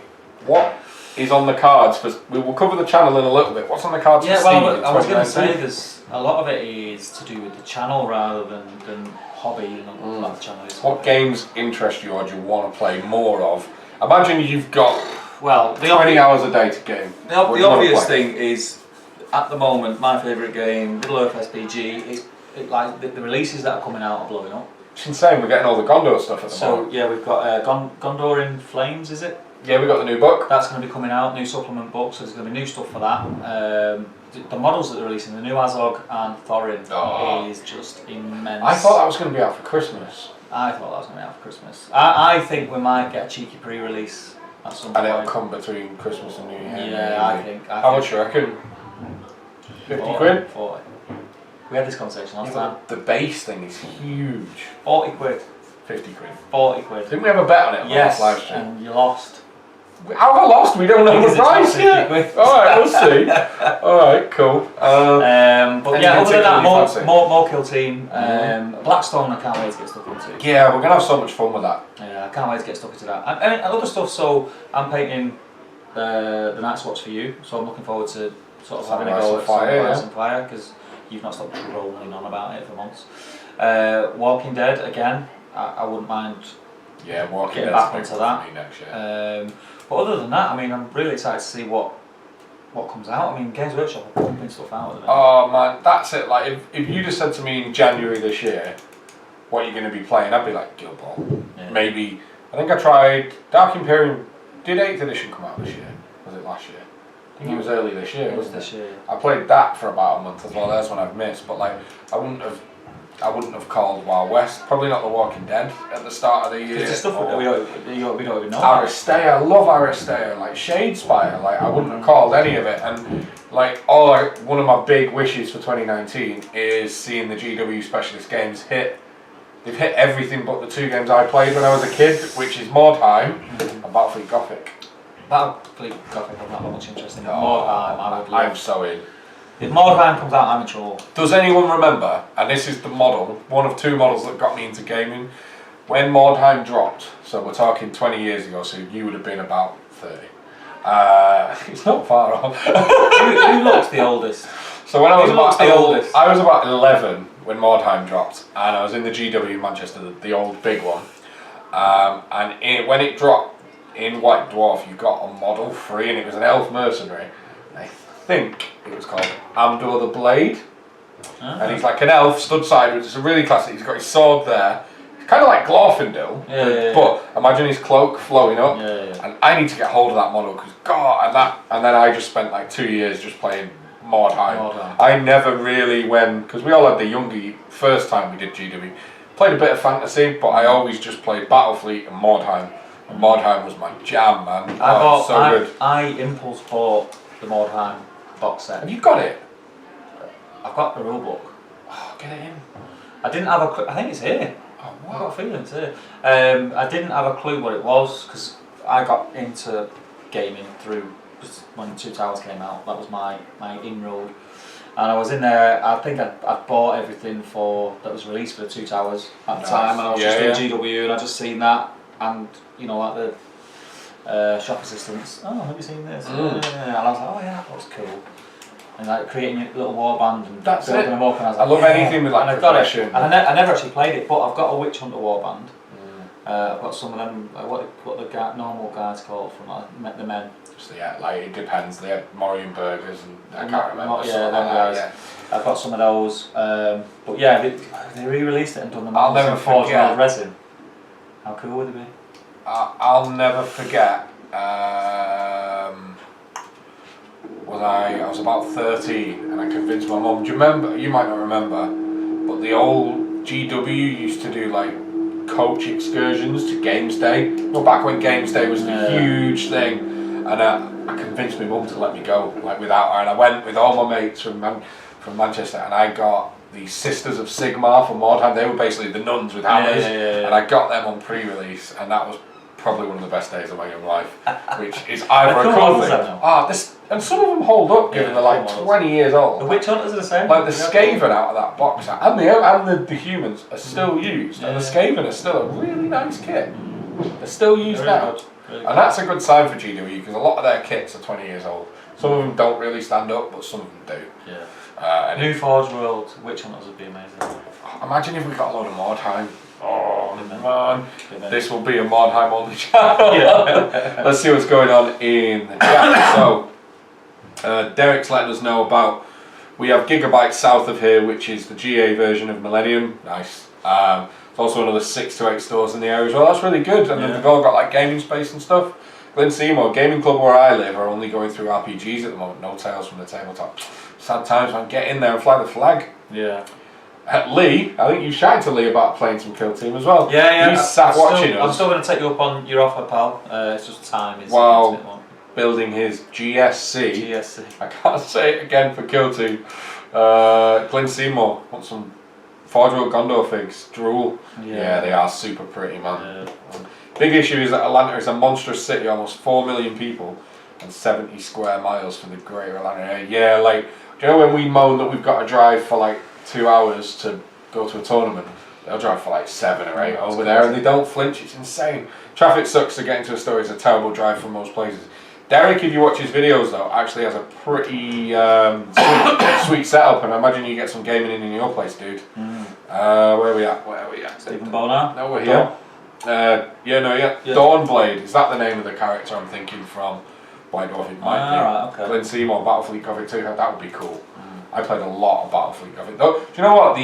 What is on the cards? Because we will cover the channel in a little bit. What's on the cards for Steve in 2019? I was going to say there's a lot of it is to do with the channel rather than hobby and like the channel is. What games interest you or do you want to play more of? Imagine you've got 20 hours a day to game. The obvious thing is, at the moment, my favourite game, Middle Earth SPG, like the releases that are coming out are blowing up. It's insane, we're getting all the Gondor stuff at the moment. So yeah, we've got Gondor in Flames, is it? Yeah, we got the new book. That's going to be coming out, new supplement book, so there's going to be new stuff for that. The models that they're releasing, the new Azog and Thorin is just immense. I thought that was going to be out for Christmas. I thought that was going to be out for Christmas. I think we might get a cheeky pre-release at some point. And it'll come between Christmas and New Year. Yeah, I think. How much do you reckon? 50 quid? 40. We had this conversation last time. The base thing is huge. 40 quid. 50 quid. 40 quid. Didn't we have a bet on it on Yes, last live stream? and you lost. How have I lost? We don't know the Because it's not price 50 yet. quid. Alright, we'll see. Alright, cool. But yeah, other than that, fancy? more kill team. Blackstone, I can't wait to get stuck into. Yeah, we're going to have so much fun with that. Yeah, I can't wait to get stuck into that. And other stuff, so I'm painting the Night's Watch for you, so I'm looking forward to sort of having a go at Samurai and Fire, because you've not stopped rolling on about it for months. Walking Dead, again, I wouldn't mind Walking getting Dead's back big onto for that. me next year. But other than that, I mean, I'm really excited to see what comes out. I mean, Games Workshop are pumping stuff out at the minute. Oh man, that's it. Like, if you just said to me in January this year, what are you going to be playing? I'd be like, Guild Ball. Yeah. Maybe, I think I tried Dark Imperium. Did 8th edition come out this year? Was it last year? I think it was early this year, It was wasn't this it? year. I played that for about a month as well. There's one I've missed, but like, I wouldn't have called Wild West. Probably not The Walking Dead at the start of the year. It's the stuff that we don't even know. Aristea, I love Aristea, like Shadespire, like I wouldn't have called any of it, and like one of my big wishes for 2019 is seeing the GW Specialist Games hit. They've hit everything but the 2 games I played when I was a kid, which is Mordheim and Battlefleet Gothic. Battlefleet Gothic, I'm not much interested in. More time, I would love. I'm so in. If Mordheim comes out, I'm mature. Does anyone remember, and this is the model, one of two models that got me into gaming, when Mordheim dropped, so we're talking 20 years ago, so you would have been about 30. It's not far off. Who looks the oldest? So when I was about the oldest? I was about 11 when Mordheim dropped, and I was in the GW in Manchester, the old big one. When it dropped in White Dwarf, you got a model free, and it was an elf mercenary. I think it was called Amdor the Blade, and he's like an elf stood sideways. It's a really classic. He's got his sword there. It's kind of like Glorfindel, but imagine his cloak flowing up. And I need to get hold of that model because and then I just spent like 2 years just playing Mordheim. I never really because we all had the Youngie first time we did GW, played a bit of fantasy, but I always just played Battlefleet and Mordheim. And Mordheim was my jam, man. I impulse bought the Mordheim box set. Have you got it? I've got the rule book. Oh, get it in. I didn't have I think it's here. Oh, wow. I've got a feeling it's here. I didn't have a clue what it was because I got into gaming through when Two Towers came out. That was my inroad. And I was in there, I think I'd bought everything that was released for the Two Towers at the time. And I was just doing GW and I just seen that. And, like the shop assistants, have you seen this? And I was like, oh yeah, that looks cool. And like creating a little warband and building them up. And I was like, I love anything with like progression. And I never actually played it, but I've got a Witch Hunter warband. I've got some of them, what the normal guys call from the men. Like it depends. They have Morian burgers and I can't remember. I've got some of those. But yeah, they re-released it and done them. I'll never forget resin. How cool would it be? I'll never forget. I was about 13 and I convinced my mum. Do you remember? You might not remember, but the old GW used to do like coach excursions to Games Day. Well, back when Games Day was the huge thing, and I convinced my mum to let me go, like without her, and I went with all my mates from Manchester, and I got the Sisters of Sigmar from Mordheim. They were basically the nuns with hammers, and I got them on pre-release, and that was probably one of the best days of my young life, which is either a cool thing. And some of them hold up, given they're like 20 years old. The Witch Hunters are the same. Like the Skaven out of that box set, and the humans are still used, and the Skaven are still a really nice kit. They're still used now, and that's a good sign for GW because a lot of their kits are 20 years old. Some of them don't really stand up, but some of them do. Yeah. New Forge World Witch Hunters would be amazing. Imagine if we got a load of Mordheim. Oh man, this will be a Mordheim only channel. Let's see what's going on in the chat. So, Derek's letting us know about, we have Gigabyte south of here, which is the GA version of Millennium. Nice. There's also another 6 to 8 stores in the area as well. That's really good. And then they've all got like gaming space and stuff. Glen Seymour, Gaming Club where I live, are only going through RPGs at the moment. No Tales from the Tabletop. Sad times, man. Get in there and fly the flag. Yeah. Lee, I think you shouted to Lee about playing some Kill Team as well. Yeah. He's sat watching us. I'm still going to take you up on your offer, pal. It's just time. While building his GSC. I can't say it again for Kill Team. Glen Seymour wants some Forge World Gondor figs. Drool. Yeah, they are super pretty, man. Yeah. Big issue is that Atlanta is a monstrous city, almost 4 million people, and 70 square miles for the greater Atlanta area. Yeah, like, do you know when we moan that we've got to drive for like 2 hours to go to a tournament? They'll drive for like 7 or 8 over there and they don't flinch. It's insane. Traffic sucks to get into a store. It's a terrible drive from most places. Derek, if you watch his videos though, actually has a pretty sweet setup, and I imagine you get some gaming in your place, dude. Where are we at? Stephen Bonar? No, we're here. Dawnblade, is that the name of the character I'm thinking from White Dwarf? It might be. Right, okay. Glen Seymour, Battlefleet Gothic 2, that would be cool. I played a lot of Battlefleet Gothic. Though, do you know what?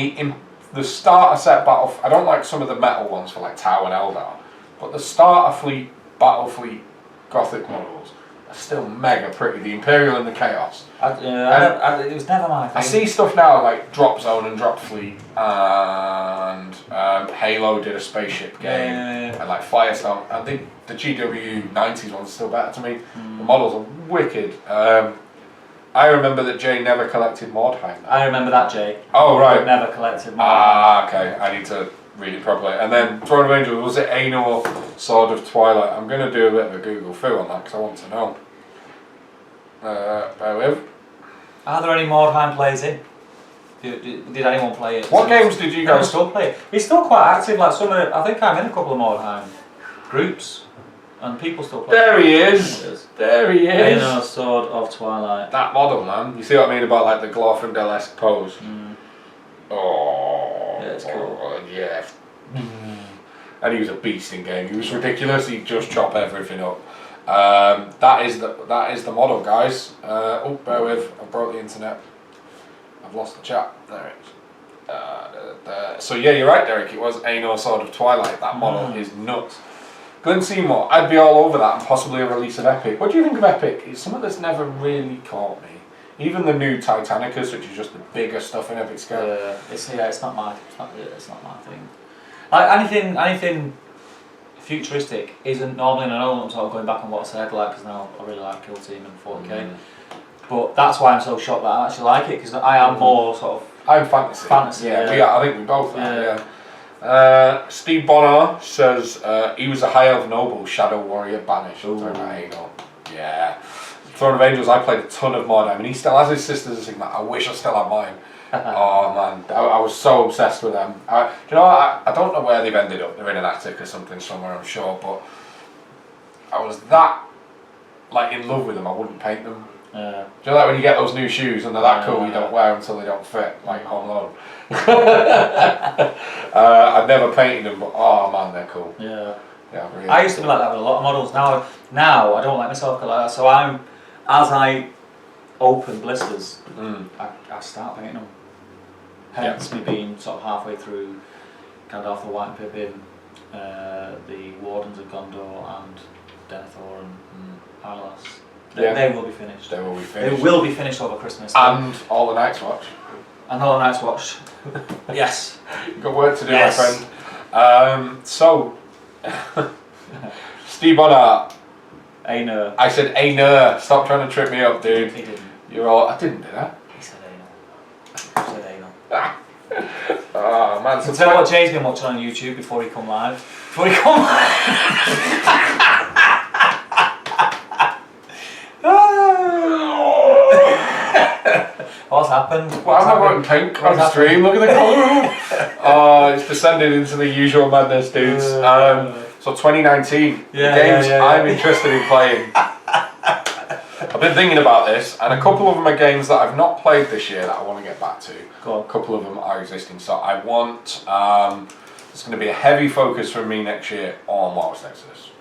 The starter set I don't like some of the metal ones for like Tau and Eldar, but the starter fleet Battlefleet Gothic models are still mega pretty. The Imperial and the Chaos. It was never my thing. I see stuff now like Drop Zone and Drop Fleet, and Halo did a spaceship game, and like Firestone. I think the GW 90s one's still better to me. The models are wicked. I remember that Jay never collected Mordheim. I remember that, Jay. Oh, right. Never collected Mordheim. Okay. I need to read it properly. And then Throne of Angels, was it Aenor, Sword of Twilight? I'm going to do a bit of a Google foo on that because I want to know. Bear with. Are there any Mordheim players in? Did anyone play it? What games did you guys still play? He's still quite active. Like I think I'm in a couple of Mordheim groups, and people still play. There he is. There he is. Einar, Sword of Twilight. That model, man. You see what I mean about like the Glorfindel-esque pose? Oh. Yeah, it's cool. Yeah. And he was a beast in game. He was ridiculous. He'd just chop everything up. That is the model, guys. Oh, bear with. I broke the internet. I've lost the chat. There it is. So yeah, you're right, Derek. It was Einar, Sword of Twilight. That model is nuts. Glenn Seymour, I'd be all over that, and possibly a release of Epic. What do you think of Epic? It's something that's never really caught me. Even the new Titanicus, which is just the bigger stuff in Epic scale. It's not my thing. Like anything futuristic isn't normally, and I know I'm sort of going back on what I said, like, because now I really like Kill Team and 40k. But that's why I'm so shocked that I actually like it, because I am more sort of. I'm fantasy. Yeah. I think we both are. Yeah. Steve Bonner says he was a High Elf Noble Shadow Warrior banished. Yeah. Throne of Angels, I played a ton of Mordheim, and he still has his Sisters of Sigmar. I wish I still had mine. Oh man, I was so obsessed with them. Do you know what? I don't know where they've ended up. They're in an attic or something somewhere, I'm sure. But I was that like in love with them. I wouldn't paint them. Do you know that when you get those new shoes and they're that cool, you don't wear them until they don't fit, like Home Alone. I've never painted them, but oh man, they're cool. Yeah. Really I used to be like that with a lot of models. Now I don't like myself like that. So as I open blisters, I start painting them. Hence me being sort of halfway through Gandalf the White and Pippin, the Wardens of Gondor and Denethor and Hylas. They will be finished. They will be finished. They will be finished over Christmas. And All the Night's Watch. And All the Night's Watch. Yes. You've got work to do, my friend. So, Steve Bonner. Einar. I said Einar. Stop trying to trip me up, dude. He didn't. You're all. I didn't, did I? He said Einar. He said Einar. Oh man. So tell what Jay's been watching on YouTube before he come live. What's happened? Why am I going pink on stream? Look at the colour. Oh, it's descended into the usual madness, dudes. So 2019, the games I'm interested in playing. I've been thinking about this, and a couple of them are games that I've not played this year that I want to get back to. A couple of them are existing. So I want, there's going to be a heavy focus from me next year on Wild West Exodus.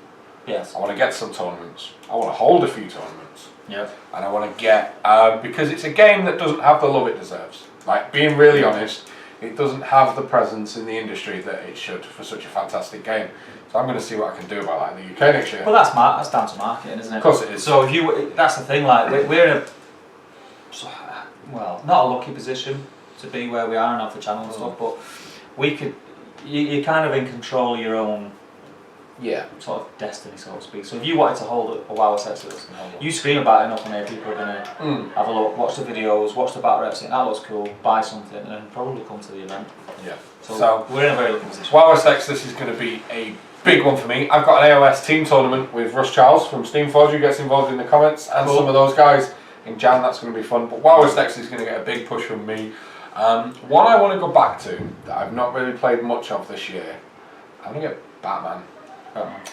Yes. I want to get some tournaments. I want to hold a few tournaments. Yeah. And I want to get, because it's a game that doesn't have the love it deserves. Like, being really honest, it doesn't have the presence in the industry that it should for such a fantastic game. So I'm going to see what I can do about that in the UK next year. Well, that's down to marketing, isn't it? Of course it is. So that's the thing. Like we're in a not a lucky position to be where we are and have the channel and stuff, but we could. You're kind of in control of your own. Yeah. Sort of destiny, so to speak. So if you wanted to hold a WoW Exodus, you scream about it enough on here, people are going to have a look, watch the videos, watch the battle reps, think that looks cool, buy something, and then probably come to the event. Yeah. So we're in a very lucky position. WoW Exodus is going to be a big one for me. I've got an AOS team tournament with Russ Charles from Steamforge, who gets involved in the comments, and some of those guys in Jan. That's going to be fun. But WoW Exodus is going to get a big push from me. One I want to go back to that I've not really played much of this year. I'm going to get Batman.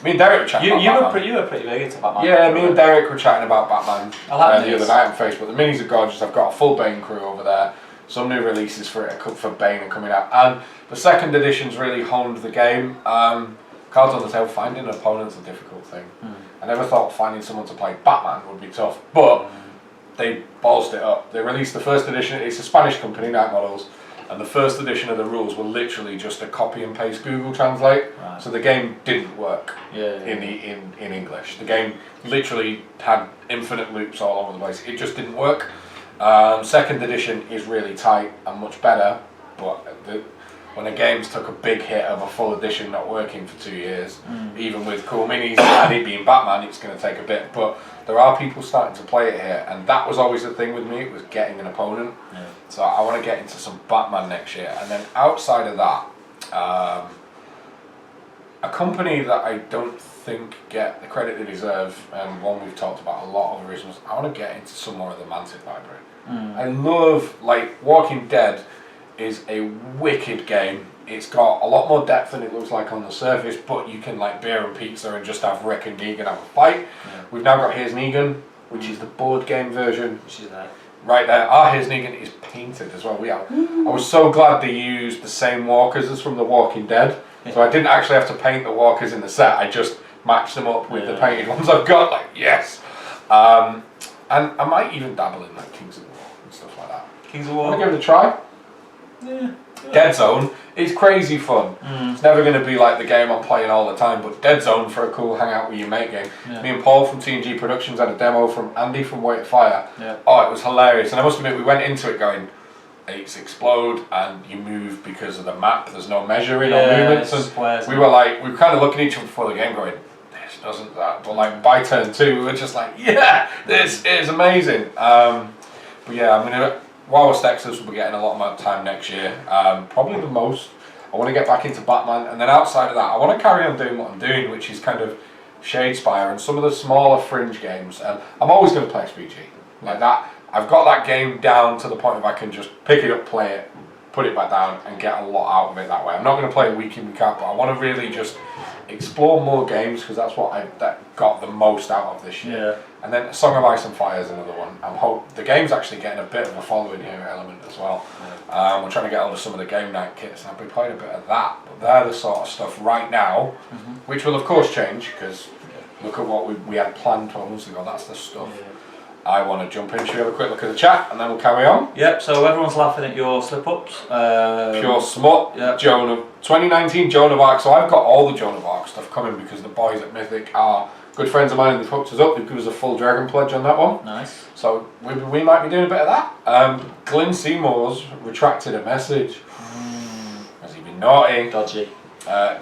Me and Derek were chatting about Batman. You were pretty big into Batman. Yeah, me and Derek were chatting about Batman the other night on Facebook. The minis are gorgeous. I've got a full Bane crew over there. Some new releases for Bane are coming out. And the second edition's really honed the game. Cards on the table, finding an opponent's a difficult thing. I never thought finding someone to play Batman would be tough, but they ballsed it up. They released the first edition. It's a Spanish company, Night Models. And the first edition of the rules were literally just a copy and paste Google Translate. Right. So the game didn't work in English. The game literally had infinite loops all over the place. It just didn't work. Second edition is really tight and much better, but when the games took a big hit of a full edition not working for 2 years, even with cool minis and it being Batman, it's going to take a bit. But there are people starting to play it here, and that was always the thing with me. It was getting an opponent. So I want to get into some Batman next year, and then outside of that, a company that I don't think get the credit they deserve, and one we've talked about a lot of reasons. I want to get into some more of the Mantic library. I love, like, Walking Dead is a wicked game. It's got a lot more depth than it looks like on the surface, but you can like beer and pizza and just have Rick and Negan have a fight. We've now got Here's Negan, which is the board game version. Which is there. Right there. Our Here's Negan is painted as well. I was so glad they used the same walkers as from The Walking Dead. So I didn't actually have to paint the walkers in the set. I just matched them up with the painted ones I've got. Like, yes. And I might even dabble in like Kings of War and stuff like that. Kings of War. Want to give it a try? Yeah. Dead Zone is crazy fun. It's never going to be like the game I'm playing all the time, but Dead Zone for a cool hangout with your mate game. Me and Paul from TNG Productions had a demo from Andy from Weight of Fire. Oh, it was hilarious. And I must admit, we went into it going, 8s explode and you move because of the map. There's no measuring or movements. And we were like, we were kind of looking at each other before the game going, this doesn't that. But like by turn 2, we were just like, yeah, this is amazing. But yeah, I'm going to... While we're Stexers, we'll be getting a lot more time next year. Probably the most. I want to get back into Batman, and then outside of that, I want to carry on doing what I'm doing, which is kind of Shadespire and some of the smaller fringe games. I'm always going to play XPG like that. I've got that game down to the point where I can just pick it up, play it, put it back down, and get a lot out of it that way. I'm not going to play it week in, week out, but I want to really just explore more games because that's what that got the most out of this year. And then Song of Ice and Fire is another one. The game's actually getting a bit of a following here at Element as well. We're trying to get hold of some of the game night kits, and I've been playing a bit of that. But they're the sort of stuff right now, which will of course change because look at what we had planned 12 months ago. That's the stuff I want to jump in. Should we have a quick look at the chat and then we'll carry on? Yep, so everyone's laughing at your slip-ups. Pure smut. Joan of 2019 Joan of Arc. So I've got all the Joan of Arc stuff coming because the boys at Mythic are good friends of mine and they've hooked us up. They've given us a full Dragon pledge on that one. Nice. So we might be doing a bit of that. Glyn Seymour's retracted a message. Has he been naughty? Dodgy.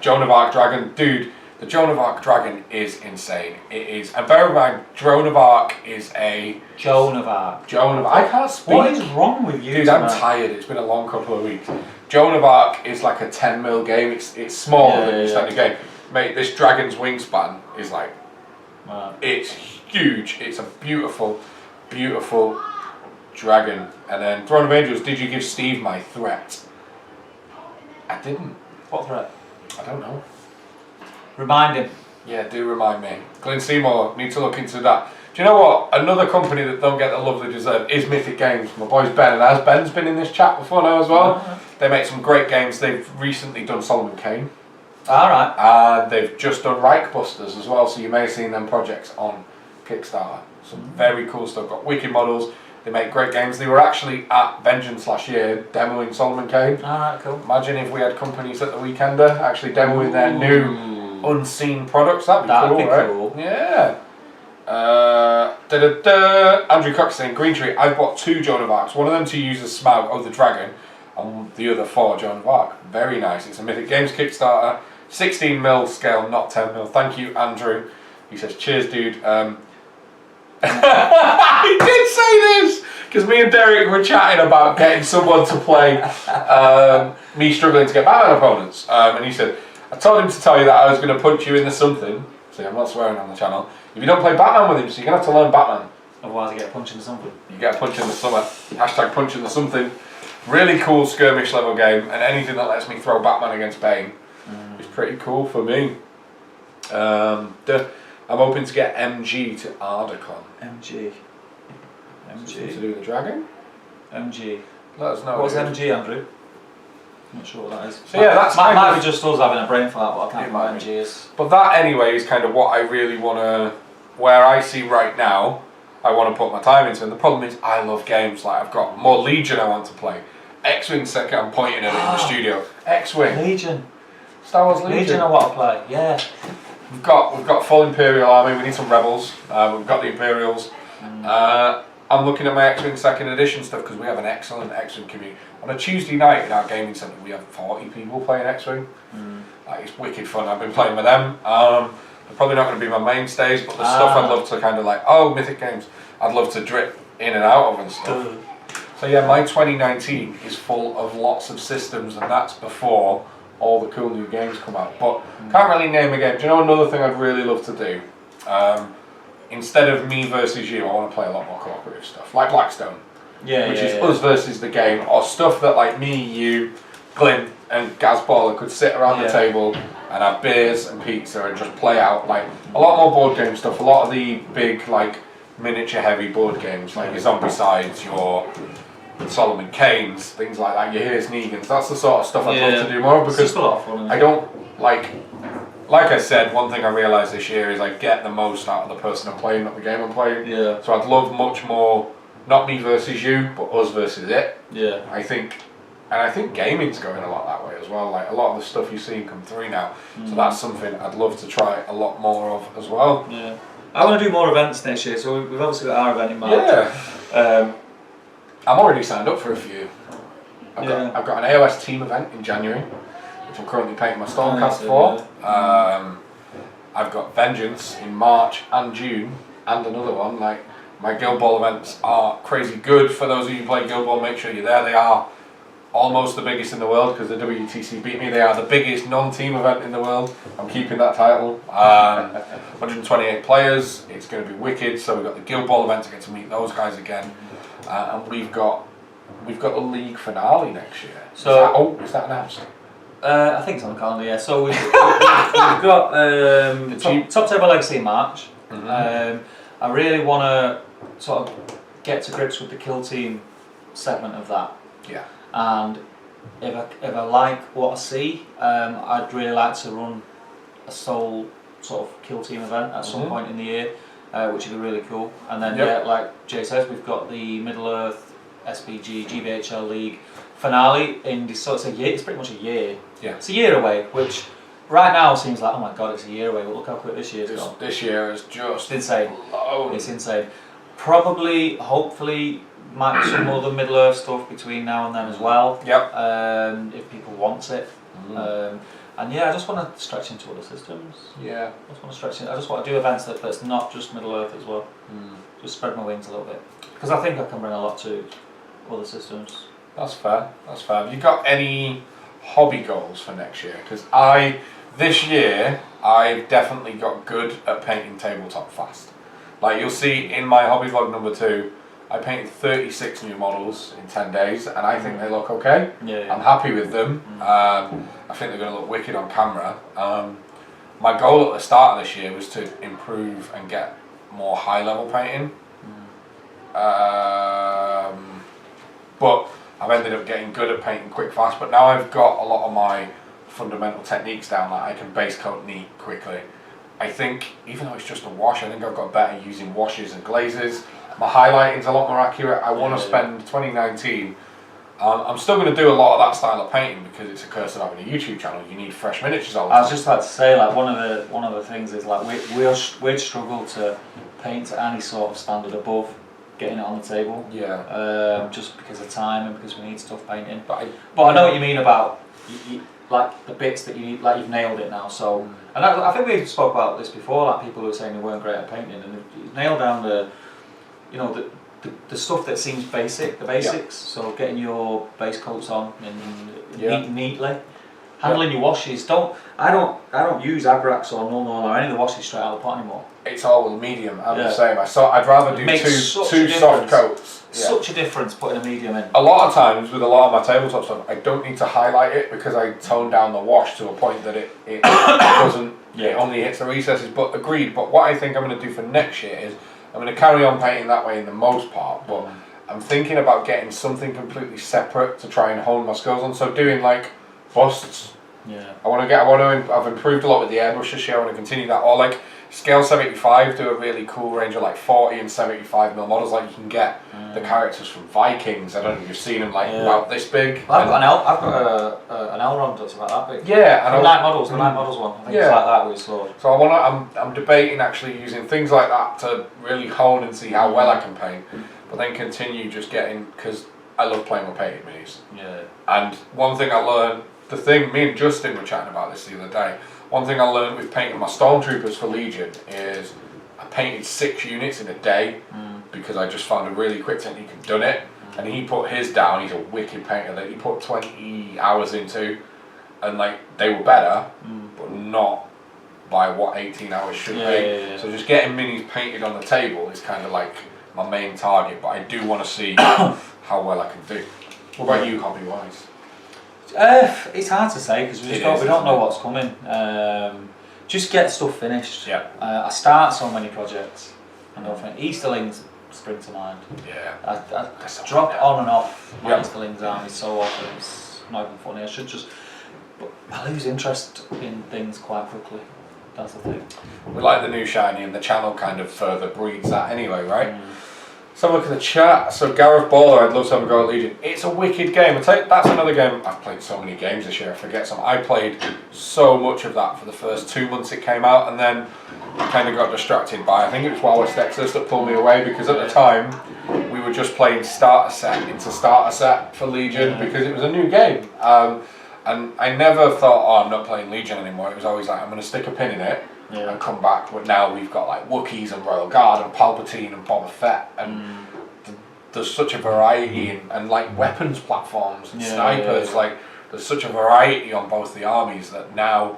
Joan of Arc Dragon. Dude, the Joan of Arc Dragon is insane. It is. And bear in mind, Joan of Arc is a... Joan of Arc. I can't speak. What is wrong with you? Dude, I'm tired. It's been a long couple of weeks. Joan of Arc is like a 10mm game. It's smaller than your standard game. Mate, this Dragon's Wingspan is like... It's huge. It's a beautiful, beautiful dragon. And then Throne of Angels, did you give Steve my threat? I didn't. What threat? I don't know. Remind him. Yeah, do remind me. Glyn Seymour, need to look into that. Do you know what? Another company that don't get the love they deserve is Mythic Games. My boys Ben and Az. Ben's been in this chat before now as well. They make some great games. They've recently done Solomon Kane. Alright. And they've just done Reichbusters as well, so you may have seen them projects on Kickstarter. Some very cool stuff. Got wicked models. They make great games. They were actually at Vengeance last year demoing Solomon Kane. Alright, cool. Imagine if we had companies at the Weekender actually demoing their new unseen products. That'd be cool, right? Cool. Yeah. Andrew Cox saying Green Tree. I've got 2 Joan of Arcs. One of them to use as Smaug, the dragon, and the other 4 Joan of Arc. Very nice. It's a Mythic Games Kickstarter. 16mm scale, not 10mm. Thank you, Andrew. He says, cheers, dude. He did say this because me and Derek were chatting about getting someone to play me struggling to get Batman opponents. And he said, I told him to tell you that I was going to punch you in the something. See, I'm not swearing on the channel. If you don't play Batman with him, so you're going to have to learn Batman. Otherwise I get a punch in the something. You get a punch in the summer. Hashtag punch in the something. Really cool skirmish level game, and anything that lets me throw Batman against Bane is pretty cool for me. I'm hoping to get MG to Ardacon. MG. Something to do with the dragon? MG. Let us know. What's MG, Andrew? I'm not sure what that is. So yeah, that's might be just us having a brain for that, but I can't remember what MG is. But that anyway is kind of what I really want to, where I see right now, I want to put my time into. And the problem is I love games. Like I've got more Legion I want to play. X-Wing second, I'm pointing at it in the studio. X-Wing. Legion. Star Wars Legion. Legion I want to play, yeah. We've got full Imperial army, we need some rebels. We've got the Imperials. I'm looking at my X-Wing second edition stuff because we have an excellent X-Wing community. On a Tuesday night in our gaming centre we have 40 people playing X-Wing. Like, it's wicked fun. I've been playing with them. They're probably not going to be my mainstays, but the stuff I'd love to kind of like, Mythic Games, I'd love to drip in and out of and stuff. So yeah, my 2019 is full of lots of systems, and that's before all the cool new games come out. But can't really name a game. Do you know another thing I'd really love to do? Instead of me versus you, I want to play a lot more cooperative stuff, like Blackstone, which is us versus the game, or stuff that like me, you, Glyn, and Gazballer could sit around the table and have beers and pizza and just play out. Like a lot more board game stuff, a lot of the big like miniature heavy board games, like your Zombicides, your Solomon Kanes, things like that. Your Here's Negans. That's the sort of stuff I'd love to do more of, because a lot of fun, I don't like I said, one thing I realised this year is I get the most out of the person I'm playing, not the game I'm playing. Yeah. So I'd love much more, not me versus you, but us versus it. Yeah. I think gaming's going a lot that way as well. Like a lot of the stuff you've seen come through now. So that's something I'd love to try a lot more of as well. Yeah. I want to do more events next year. So we've obviously got our event in March. Yeah. I'm already signed up for a few. I've got an AOS team event in January, which I'm currently painting my Stormcast for. I've got Vengeance in March and June, and another one. Like my Guild Ball events are crazy good. For those of you who play Guild Ball, make sure you're there. They are almost the biggest in the world because the WTC beat me. They are the biggest non-team event in the world. I'm keeping that title. 128 players. It's going to be wicked. So we've got the Guild Ball event to get to meet those guys again, and we've got the league finale next year. So is that announced? I think it's on the calendar. Yeah. So we've got top table legacy in March. I really want to sort of get to grips with the kill team segment of that. Yeah. And if I like what I see, I'd really like to run a sole sort of kill team event at some point in the year, which would be really cool. And then like Jay says, we've got the Middle Earth SPG GBHL League finale in so it's a year. It's pretty much a year. Yeah. It's a year away, which right now seems like, oh my god, it's a year away. But look how quick this year's gone. This year is just insane. Blown. It's insane. Probably, hopefully, might be some other Middle Earth stuff between now and then as well. Yep. If people want it. And yeah, I just want to stretch into other systems. Yeah. I just want to stretch in. I just want to do events that's not just Middle Earth as well. Just spread my wings a little bit, because I think I can bring a lot to other systems. That's fair. That's fair. Have you got any hobby goals for next year? Because this year I've definitely got good at painting tabletop fast. Like you'll see in my hobby vlog number 2, I painted 36 new models in 10 days, and I think they look okay. Yeah. I'm happy with them. I think they're going to look wicked on camera. My goal at the start of this year was to improve and get more high level painting. But I've ended up getting good at painting quick fast, but now I've got a lot of my fundamental techniques down, like I can base coat neat quickly. I think, even though it's just a wash, I think I've got better using washes and glazes. My highlighting's a lot more accurate. I want to spend 2019, I'm still going to do a lot of that style of painting because it's a curse of having a YouTube channel. You need fresh miniatures all the time. I was just about to say, like one of the things is like we'd struggle to paint to any sort of standard above getting it on the table. Yeah. Just because of time and because we need stuff painting. But I know what you mean about like the bits that you need. Like you've nailed it now. So and I think we spoke about this before. Like people who were saying they weren't great at painting, and you've nailed down the stuff that seems basic, the basics. So getting your base coats on and neatly. Handling your washes. I don't use Agrax or Null or any of the washes straight out of the pot anymore. It's all medium. I'm the same. I'd rather do two soft coats. Such a difference putting a medium in. A lot of times with a lot of my tabletop stuff, I don't need to highlight it because I tone down the wash to a point that it doesn't. It only hits the recesses. But agreed. But what I think I'm going to do for next year is I'm going to carry on painting that way in the most part. But I'm thinking about getting something completely separate to try and hone my skills on. So doing like busts. Yeah. I've improved a lot with the airbrush this year. I want to continue that. Or like scale 75, do a really cool range of like 40 and 75mm models. Like you can get the characters from Vikings. I don't know if you've seen them like about this big. Well, I've got an Elrond that's about that big. Yeah, and the Night Models one. I think it's like that with Sword. So I'm debating actually using things like that to really hone and see how well I can paint, but then continue just getting, because I love playing with painted minis. Yeah. And one thing I learned. Me and Justin were chatting about this the other day. One thing I learned with painting my Stormtroopers for Legion is I painted 6 units in a day because I just found a really quick technique and done it. And he put his down. He's a wicked painter that he put 20 hours into, and like they were better, but not by what 18 hours should be. Yeah. So just getting minis painted on the table is kind of like my main target, but I do want to see how well I can do. What about you, hobby wise? It's hard to say because we don't know what's coming. Just get stuff finished. Yeah. I start so many projects, and don't think Easterlings spring to mind. Yeah. I drop on and off my Yeah. Easterlings army so often. It's not even funny. I should just. But I lose interest in things quite quickly. That's the thing. We like the new shiny, and the channel kind of further breeds that anyway, right? So look at the chat. So Gareth Baller, I'd love to have a go at Legion. It's a wicked game. That's another game. I've played so many games this year. I forget some. I played so much of that for the first 2 months it came out, and then I kind of got distracted by. I think it was Wallace Texas that pulled me away because at the time we were just playing starter set into starter set for Legion because it was a new game. And I never thought, oh, I'm not playing Legion anymore. It was always like, I'm going to stick a pin in it and come back. But now we've got like Wookiees and Royal Guard and Palpatine and Boba Fett. And there's such a variety and like weapons platforms and snipers. Like there's such a variety on both the armies that now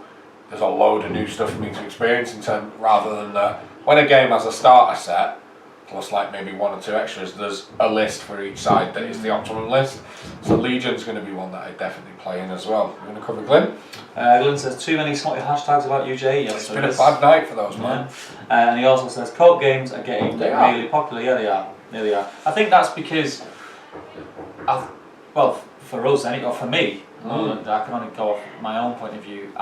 there's a load of new stuff for me to experience in terms, rather than when a game has a starter set, plus like maybe 1 or 2 extras, there's a list for each side that is the optimum list. So Legion's going to be one that I definitely play in as well. We're going to cover Glyn. Glyn says, too many snotty hashtags about UJ. Yes, it's been a bad night for those, man. And he also says, co-op games are getting really popular. Yeah, they are. Yeah, they are. I think that's because, for us, or for me, I can only go off my own point of view.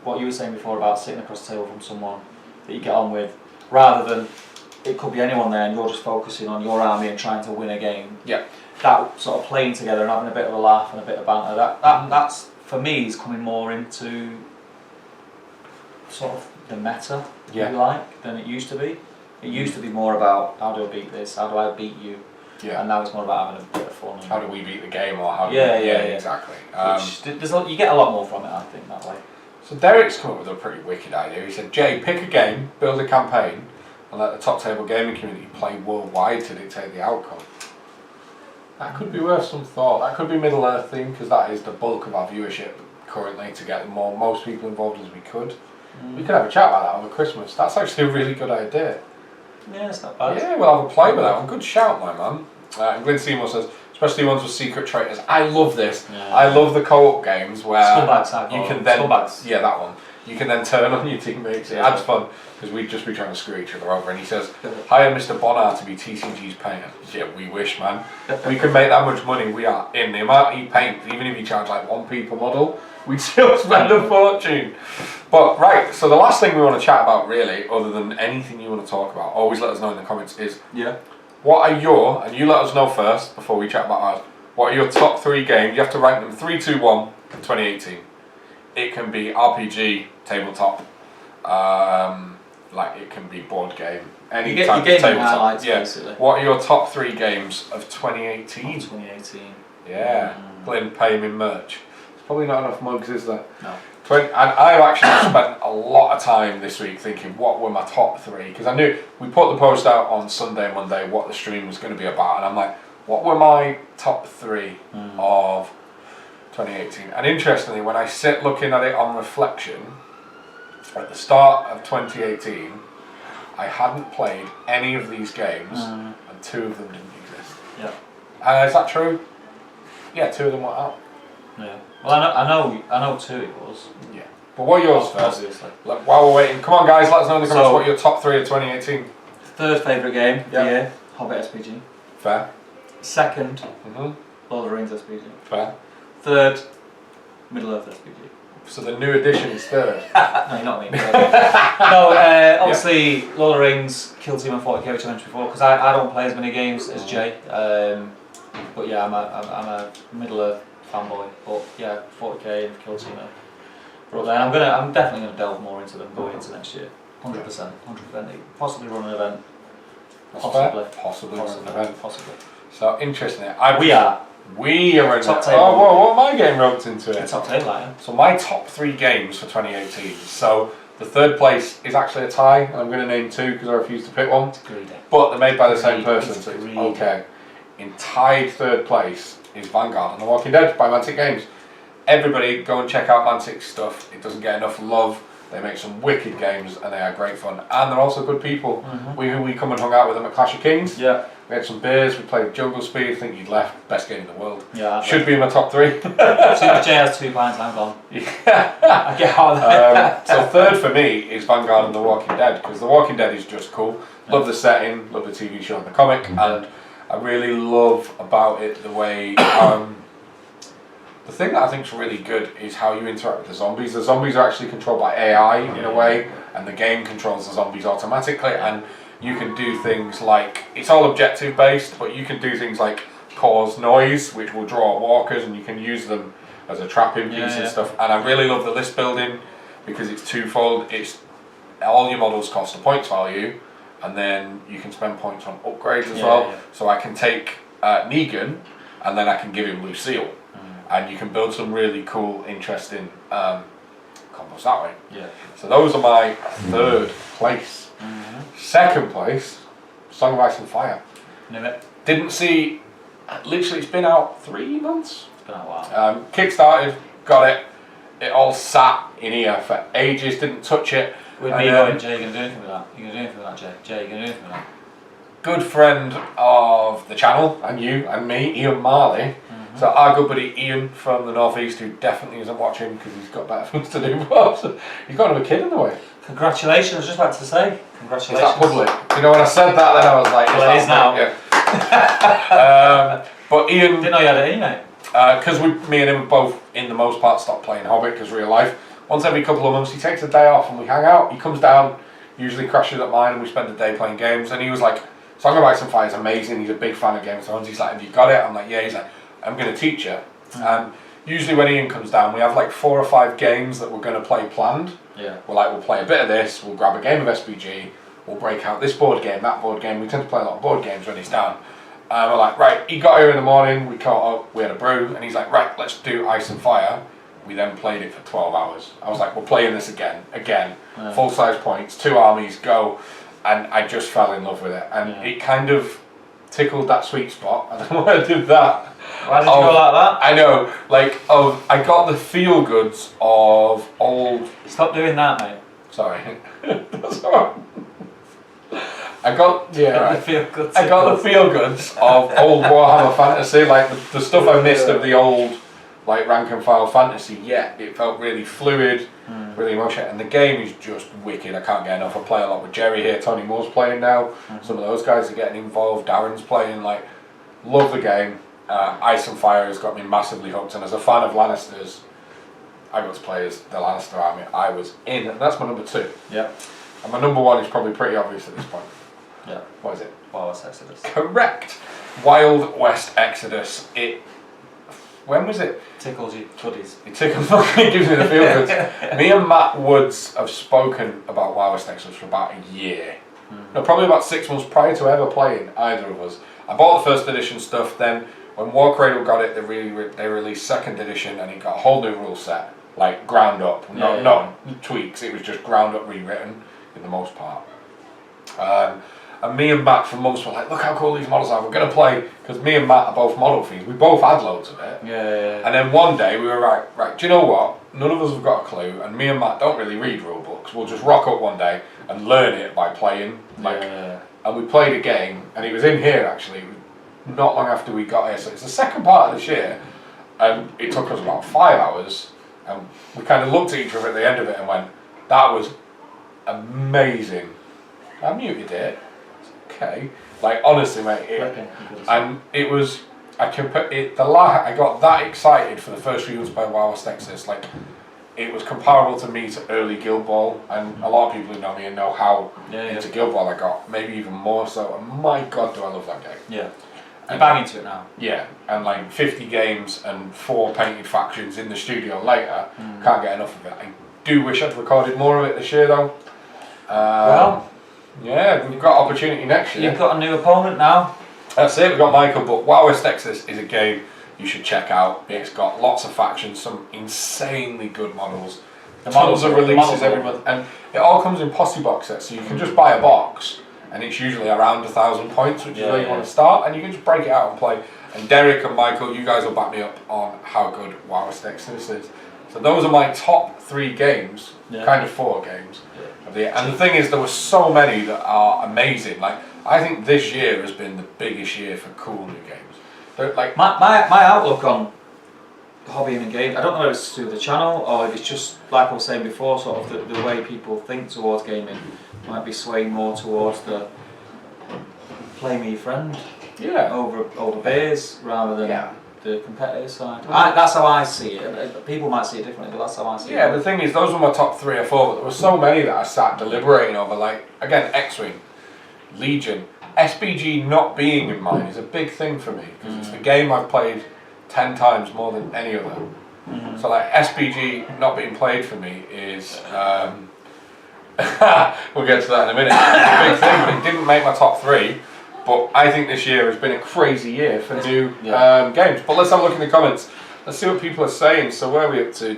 What you were saying before about sitting across the table from someone that you get on with, rather than it could be anyone there and you're just focusing on your army and trying to win a game. Yeah. That sort of playing together and having a bit of a laugh and a bit of banter, that's for me is coming more into sort of the meta, if you like, than it used to be. It used to be more about how do I beat this, how do I beat you, and now it's more about having a bit of fun. How do we beat the game, or how do exactly. You get a lot more from it, I think, that way. So Derek's come up with a pretty wicked idea. He said, Jay, pick a game, build a campaign, and let the top table gaming community play worldwide to dictate the outcome. That could be worth some thought. That could be Middle Earth theme, because that is the bulk of our viewership currently, to get most people involved as we could. We could have a chat about that over Christmas. That's actually a really good idea. Yeah, it's not bad. Yeah, we'll have a play with that one. Good shout, my man. And Glyn Seymour says, especially ones with secret traitors. I love this. Yeah. I love the co-op games where you can then that one. You can then turn on your teammates. It adds fun because we'd just be trying to screw each other over. And he says, hire Mr. Bonner to be TCG's painter. Yeah, we wish, man. We could make that much money. We are in the amount he paints. Even if he charged like 1p per model, we'd still spend a fortune. But right, so the last thing we want to chat about, really, other than anything you want to talk about, always let us know in the comments, is what are your, and you let us know first before we chat about ours, what are your top 3 games? You have to rank them 3, 2, 1 for 2018. It can be RPG, tabletop, like it can be board game, any type of tabletop. Basically. What are your top 3 games of 2018? 2018. Yeah, Glyn, pay him in merch. There's probably not enough mugs, is there? No. And I've actually spent a lot of time this week thinking what were my top 3, because I knew we put the post out on Sunday and Monday what the stream was going to be about, and I'm like, what were my top 3 of 2018? And interestingly, when I sit looking at it on reflection, at the start of 2018, I hadn't played any of these games, and 2 of them didn't exist. Yeah. Is that true? Yeah, 2 of them went out. Yeah. Well, I know 2 it was. Yeah. But what are yours first? Obviously. While we're waiting, come on guys, let us know in the comments what your top 3 of 2018. Third favourite game of the year, Hobbit SPG. Fair. Second, Lord of the Rings SPG. Fair. Third, Middle Earth SPG. So the new edition is third. No, you're not me. No, obviously Lord of the Rings, Kill Team and 40k, which I mentioned before, because I don't play as many games as Jay. But yeah, I'm a Middle Earth fanboy. But yeah, 40k and Kill Team are up there. I'm definitely gonna delve more into them going into next year. 100%, 100%. Possibly run an event. Possibly run an event. Possibly. So interesting. We are in top table. Oh, whoa, what my game roped into it? Top table, yeah. So my top 3 games for 2018. So the third place is actually a tie, and I'm going to name 2 because I refuse to pick one. But they're made by the same person, so it's okay. In tied third place is Vanguard and The Walking Dead by Mantic Games. everybody go and check out Mantic stuff. It doesn't get enough love. They make some wicked games and they are great fun. And they're also good people. We come and hung out with them at Clash of Kings. Yeah. We had some beers, we played Jungle Speed. I think you'd left. Best game in the world. Yeah. Should be in my top 3. Super J has 2 pints, I'm gone. I get on there. So third for me is Vanguard and The Walking Dead, because The Walking Dead is just cool. Love the setting, love the TV show and the comic, and I really love about it the way... the thing that I think is really good is how you interact with the zombies. The zombies are actually controlled by AI in a way, and the game controls the zombies automatically, and you can do things like, it's all objective based, but you can do things like cause noise, which will draw walkers, and you can use them as a trapping piece and stuff. And I really love the list building because it's twofold. It's all your models cost a points value, and then you can spend points on upgrades as well. Yeah. So I can take Negan, and then I can give him Lucille, and you can build some really cool, interesting combos that way. Yeah. So those are my third place. Second place, Song of Ice and Fire. Knew it. Didn't see, literally it's been out 3 months. It's been out a while. Kickstarted, got it. It all sat in here for ages, didn't touch it. With me going, Jay, you going to do anything with that? You going to do anything with that, Jay? Jay, you going to do anything with that? Good friend of the channel, and you, and me, Ian Marley. So our good buddy Ian from the Northeast, who definitely isn't watching because he's got better things to do, but he's got another kid in the way. Congratulations, I was just about to say. Congratulations. Is that public? You know, when I said that, then I was like, well, it is now. Yeah. But Ian... Didn't know you had it in, mate. Because me and him both, in the most part, stopped playing Hobbit because real life. Once every couple of months, he takes a day off and we hang out. He comes down, usually crashes at mine, and we spend the day playing games. And he was like, Song of Ice and Fire is amazing. He's a big fan of Game of Thrones. He's like, have you got it? I'm like, yeah. He's like, I'm going to teach you. And usually when Ian comes down, we have like 4 or 5 games that we're going to play planned. Yeah. We're like, we'll play a bit of this, we'll grab a game of SPG, we'll break out this board game, that board game. We tend to play a lot of board games when he's down. And we're like, right, he got here in the morning, we caught up, we had a brew, and he's like, right, let's do Ice and Fire. We then played it for 12 hours. I was like, we're playing this again, full size points, 2 armies, go. And I just fell in love with it. And it kind of tickled that sweet spot. I don't know why I did that. Why did you go like that? I know, like, I got the feel goods of old... Stop doing that, mate. Sorry. That's alright. I got the feel goods. I got the feel goods of old Warhammer Fantasy, like the stuff I missed of the old, like, rank and file fantasy. Yeah, it felt really fluid, really emotional, and the game is just wicked. I can't get enough. I play a lot with Jerry here. Tony Moore's playing now. Some of those guys are getting involved. Darren's playing. Like, love the game. Ice and Fire has got me massively hooked, and as a fan of Lannisters, I got to play as the Lannister army. I was in, and that's my number 2. Yeah. And my number 1 is probably pretty obvious at this point. Yeah. What is it? Wild West Exodus. Correct. Wild West Exodus. When was it? Tickles you tuddies. It tickles me, it gives me the feel goods. Me and Matt Woods have spoken about Wild West Exodus for about a year. No, probably about 6 months prior to ever playing, either of us. I bought the 1st edition stuff, then when Warcradle got it, they released 2nd edition, and it got a whole new rule set, like ground up, not tweaks, it was just ground up rewritten in the most part. And me and Matt for months were like, look how cool these models are, we're going to play, because me and Matt are both model fiends, we both had loads of it. Yeah. And then one day we were right, do you know what, none of us have got a clue, and me and Matt don't really read rule books, we'll just rock up one day and learn it by playing, and we played a game, and it was in here actually, not long after we got here, so it's the second part of this year, and it took us about 5 hours, and we kind of looked at each other at the end of it and went, that was amazing. I muted it. Okay, like honestly, mate, and it was. I got that excited for the first few years by Wild West Exodus. Like, it was comparable to me to early Guild Ball, and a lot of people who know me and know how into Guild Ball I got, maybe even more so. And my God, do I love that game! Yeah, you're bang into it now. Yeah, and like 50 games and 4 painted factions in the studio later, can't get enough of it. I do wish I'd recorded more of it this year though. Well. Yeah, we've got opportunity next year. You've got a new opponent now. That's it, we've got Michael, but Wild West Exodus is a game you should check out. It's got lots of factions, some insanely good models. Tons of releases every month, and it all comes in posse box sets, so you can just buy a box and it's usually around 1,000 points, which is where you yeah. want to start, and you can just break it out and play. And Derek and Michael, you guys will back me up on how good WoW Exodus is. So those are my top 3 games, kind of 4 games of the year. And the thing is, there were so many that are amazing. Like, I think this year has been the biggest year for cool new games. They're like my outlook on hobbying and games, I don't know if it's through the channel or if it's just, like I was saying before, sort of the way people think towards gaming might be swaying more towards the play me friend over beers rather than the competitive side. That's how I see it. People might see it differently, but that's how I see it. Yeah, the thing is, those were my top 3 or 4, but there were so many that I sat deliberating over. Like, again, X-Wing, Legion, SBG not being in mine is a big thing for me, because it's the game I've played 10 times more than any other. So like, SBG not being played for me is, we'll get to that in a minute, it's a big thing, but it didn't make my top 3. But I think this year has been a crazy year for new games. But let's have a look in the comments. Let's see what people are saying. So where are we up to?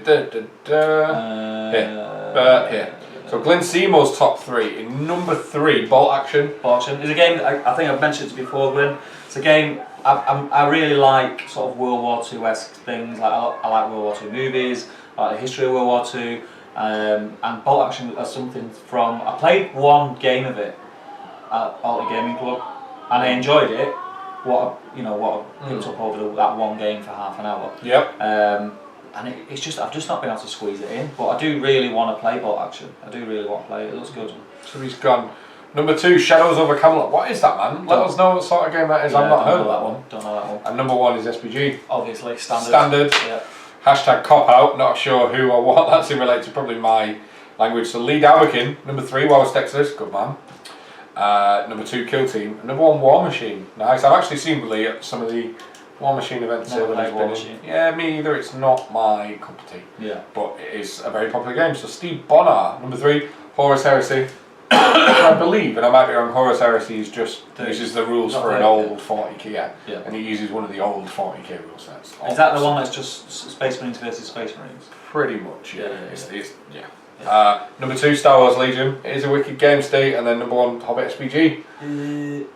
Here. So Glenn Seymour's top 3. In number 3, Bolt Action. Bolt Action is a game that I think I've mentioned it before, Glenn. It's a game I really like, sort of World War II-esque things. Like I like World War II movies. I like the history of World War II. And Bolt Action is something from. I played one game of it at Alty Gaming Club. And I enjoyed it. What I picked up over that one game for half an hour. Yep. And it's just I've just not been able to squeeze it in. But I do really want to play Bolt Action. I do really want to play it. It looks good. So he's gone. Number 2, Shadows over Camelot. What is that, man? Let us know what sort of game that is. I've not heard of that one. Don't know that one. And number 1 is SPG. Obviously, standard. Standard. Yeah. Hashtag cop out. Not sure who or what that's in relation to. Probably my language. So Lee Dowkin. Number 3, WoW Exodus. Good man. Number 2, Kill Team. And number 1, War Machine. Nice. I've actually seen Lee at some of the War Machine events. Never played War Machine. Yeah, me either. It's not my cup of tea. Yeah. But it is a very popular game. So Steve Bonner. Number 3, Horus Heresy. I believe, and I might be wrong, Horus Heresy uses the rules for an old 40k, and he uses one of the old 40k rule sets. Is that the one that's just Space Marines versus Space Marines? Pretty much, yeah. Number 2, Star Wars Legion. It is a wicked game, Steve, and then number 1, Hobbit SPG.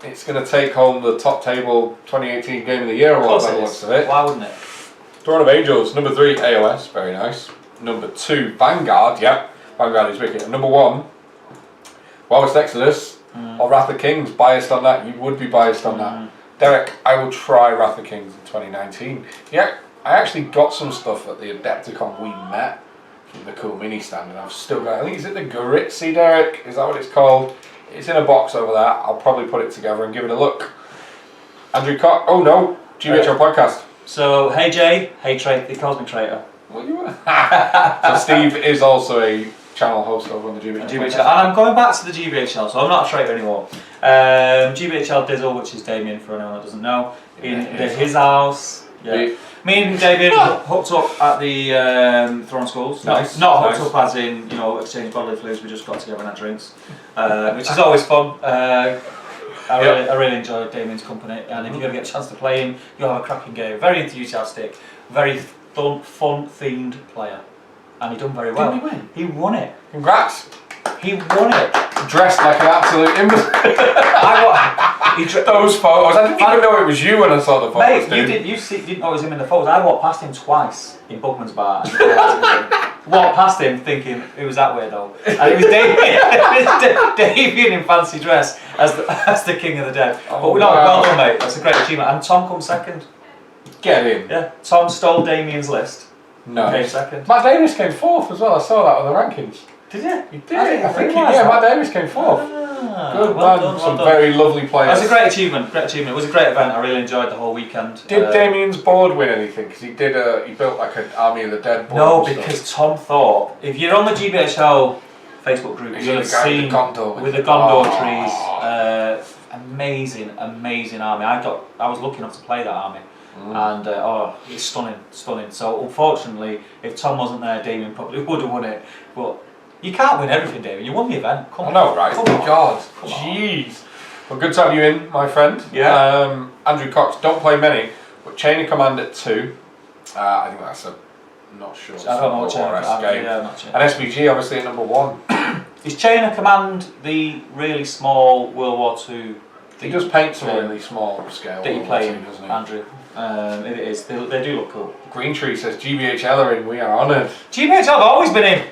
It's going to take home the top table 2018 Game of the Year award by the looks of it. Why wouldn't it? Throne of Angels. Number 3, AOS. Very nice. Number 2, Vanguard. Vanguard is wicked. And number 1, WoW Exodus or Wrath of Kings. Biased on that? You would be biased on that. Derek, I will try Wrath of Kings in 2019. Yeah, I actually got some stuff at the Adepticon we met from the cool mini stand, and I've still got. I think is it the Goritsi, Derek? Is that what it's called? It's in a box over there. I'll probably put it together and give it a look. Andrew Cock. Oh no, GBHL podcast. So hey Jay, hey Traitor. He calls me Traitor. What you were? So Steve is also a channel host over on the GBHL. And I'm going back to the GBHL, so I'm not a traitor anymore. GBHL Dizzle, which is Damien for anyone that doesn't know, in his house. Yeah. Me and David hooked up at the Throne Schools. Nice. Not hooked up as in, exchange bodily fluids, we just got together and had drinks, which is always fun. I really enjoyed Damien's company, and if you're going to get a chance to play him, you'll have a cracking game. Very enthusiastic, very fun themed player. And he done very well. Didn't he win? He won it. Congrats. He won it. Dressed like an absolute imbecile. Those photos. I didn't even know it was you when I saw the photos. Mate, you didn't know it was him in the photos. I walked past him twice in Bugman's bar. Walked past him thinking it was that way though. And it was Damien in fancy dress as the king of the dead. But well done, mate. That's a great achievement. And Tom comes second. Get in. Yeah. Tom stole Damien's list. No. Came second. Matt Davis came 4th as well. I saw that on the rankings. Did you? He did. I think Matt Davis came 4th. Good well man. Done, Some done. very lovely players. That's a great achievement. Great achievement. It was a great event. I really enjoyed the whole weekend. Did Damien's board win anything? Because he built like an Army of the Dead board. No, because Tom thought if you're on the GBHL Facebook group, you'll have seen with the Gondor trees. Amazing army. I was lucky enough to play that army. And it's stunning. So unfortunately, if Tom wasn't there, Damien probably would have won it. But you can't win everything, Damien. You won the event. Come on. I know, right? Come on. God, Come jeez. Well, good to have you in, my friend. Yeah. Andrew Cox, don't play many, but Chain of Command at 2. I think that's a not sure. I don't know what Chain of Command. game. Yeah, not Chain. And SBG obviously at number 1. Is Chain of Command the really small World War II? He does paint some really small scale. That you play in, doesn't he? Andrew. If it is, they do look cool. Green Tree says GBHL are in. We are honoured. GBH, I've always been in.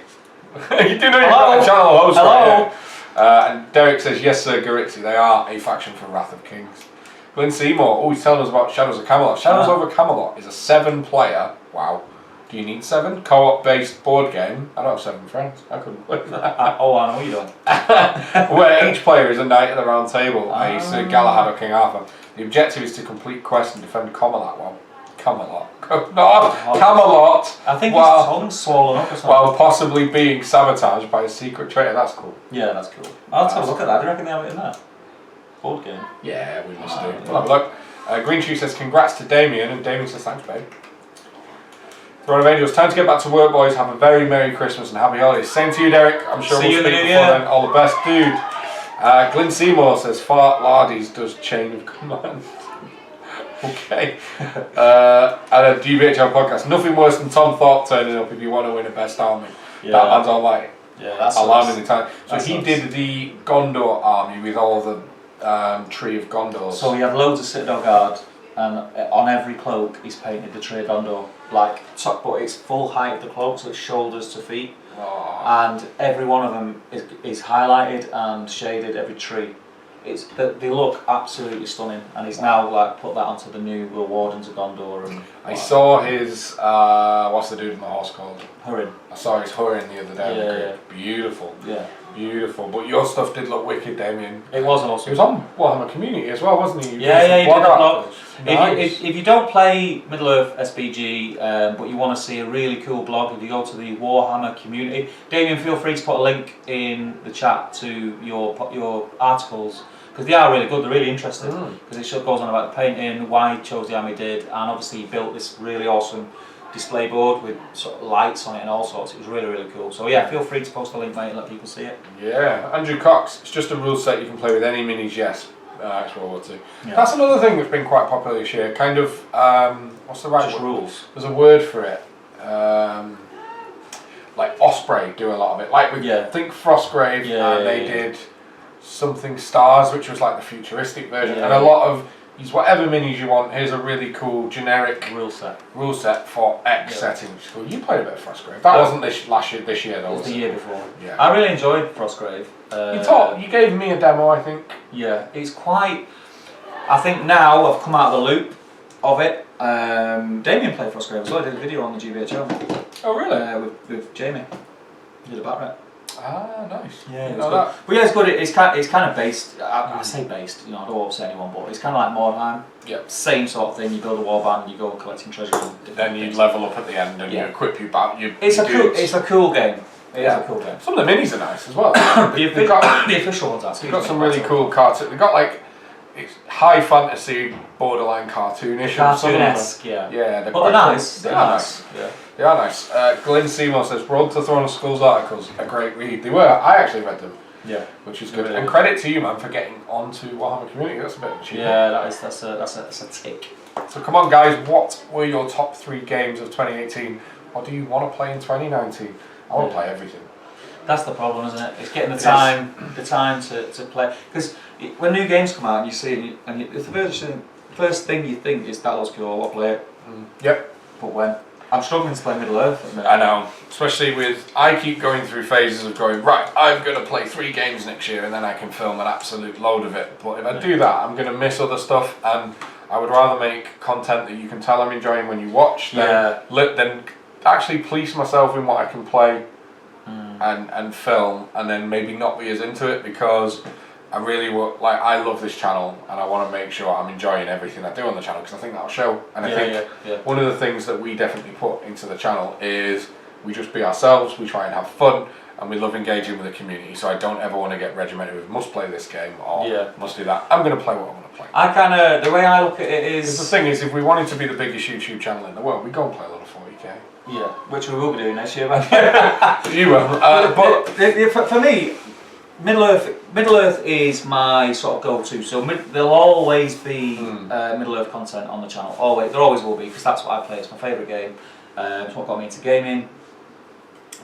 You do know you've got a channel host, Hello. right? And Derek says, yes, sir, Garitzi. They are a faction for Wrath of Kings. Glenn Seymour, he's telling us about Shadows of Camelot. Shadows over Camelot is a 7-player. Wow. Do you need 7? Co-op based board game. I don't have 7 friends. I couldn't play that. I know you don't. Where each player is a knight at the round table, a Sir Galahad or King Arthur. The objective is to complete quests and defend Camelot. Well, Camelot. No, Camelot. I think his tongue's swollen up or something. While possibly being sabotaged by a secret traitor. That's cool. Yeah, that's cool. I'll have a look at that. Do you reckon they have it in there? Board game? Yeah, we must do. We'll have a look. Green Tree says, congrats to Damien, and Damien says, thanks, babe. Throne of Angels, time to get back to work, boys. Have a very Merry Christmas and Happy Holidays. Same to you, Derek. I'm sure we'll speak before then. All the best, dude. Glenn Seymour says, Fart Lardies does Chain of Command. Okay. And a GBHL podcast. Nothing worse than Tom Thorpe turning up if you want to win a best army. Yeah. That man's almighty. Yeah, that's alarming the time. So he did the Gondor army with all the Tree of Gondor. So he had loads of Citadel Guard, and on every cloak he's painted the Tree of Gondor, like top, but it's full height of the cloak, so it's shoulders to feet, and every one of them is highlighted and shaded. Every tree, they look absolutely stunning, and he's now like put that onto the new Wardens of Gondor. And I saw his what's the dude in the horse called? Hurin. I saw his Hurin the other day. Yeah. Beautiful. Yeah. Beautiful. But your stuff did look wicked, Damien. It was awesome. He was on Warhammer Community as well, wasn't he? He did a blog. Nice. If you don't play Middle Earth SBG, but you want to see a really cool blog, if you go to the Warhammer Community, Damien, feel free to put a link in the chat to your articles, because they are really good, they're really interesting, because it goes on about the painting, why he chose the army he did, and obviously he built this really awesome display board with sort of lights on it and all sorts. It was really, really cool. So yeah, feel free to post a link, mate, and let people see it. Yeah, Andrew Cox, it's just a rule set you can play with any minis, yes. It's World War II. Yeah. That's another thing that's been quite popular this year, kind of, what's the right Just word? rules. There's a word for it. Like Osprey do a lot of it. Like we think Frostgrave, they did something Stars, which was like the futuristic version, and a lot of these whatever minis you want. Here's a really cool generic rule set for X setting. Which is cool. You played a bit of Frostgrave. That wasn't this year though. It was the year before. Yeah. I really enjoyed Frostgrave. You gave me a demo, I think. Yeah, it's quite. I think now I've come out of the loop of it. Damien played Frostgrave as well. I did a video on the GBHL. Oh really? With Jamie. He did a back rep. Ah, nice. Yeah, it's good. But yeah, it's good. It's kind of based. I say based. You know, I don't want to upset anyone, but it's kind of like Mordheim. Yep. Same sort of thing. You build a warband, you go collecting treasure. Then you level up at the end and you equip you back. It's a cool game. It is a cool game. Some of the minis are nice as well. the official ones are. They've got some really cool cartoons. They've got like it's high fantasy, borderline cartoonish. Cartoonesque, yeah. Yeah, but they're nice. They are nice. Yeah. They are nice. Glenn Seymour says, Road to Throne of Skulls articles, a great read. They were. I actually read them. Yeah. Which is good. And credit to you, man, for getting onto Warhammer Community. That's a bit of a achievement. Yeah, that's a tick. So come on, guys. What were your top 3 games of 2018? What do you want to play in 2019? I want to play everything. That's the problem, isn't it? It's getting the time to play. Because when new games come out and you see it, and the first thing you think is that looks cool, I'll play it. Yep. But when? I'm struggling to play Middle Earth at the minute. I know, especially with, I keep going through phases of going, right, I'm going to play 3 games next year and then I can film an absolute load of it. But if I do that, I'm going to miss other stuff, and I would rather make content that you can tell I'm enjoying when you watch than actually police myself in what I can play and film, and then maybe not be as into it, because I really I love this channel and I want to make sure I'm enjoying everything I do on the channel, because I think that'll show. And I think one of the things that we definitely put into the channel is we just be ourselves, we try and have fun, and we love engaging with the community. So I don't ever want to get regimented with must play this game or must do that. I'm going to play what I want to play. I kind of, the way I look at it is... The thing is, if we wanted to be the biggest YouTube channel in the world, we'd go and play a lot of 40k. Yeah, which we will be doing next year, man. You will. But for me, Middle Earth is my sort of go-to. So there'll always be Middle Earth content on the channel. Always, there always will be, because that's what I play. It's my favourite game. It's what got me into gaming.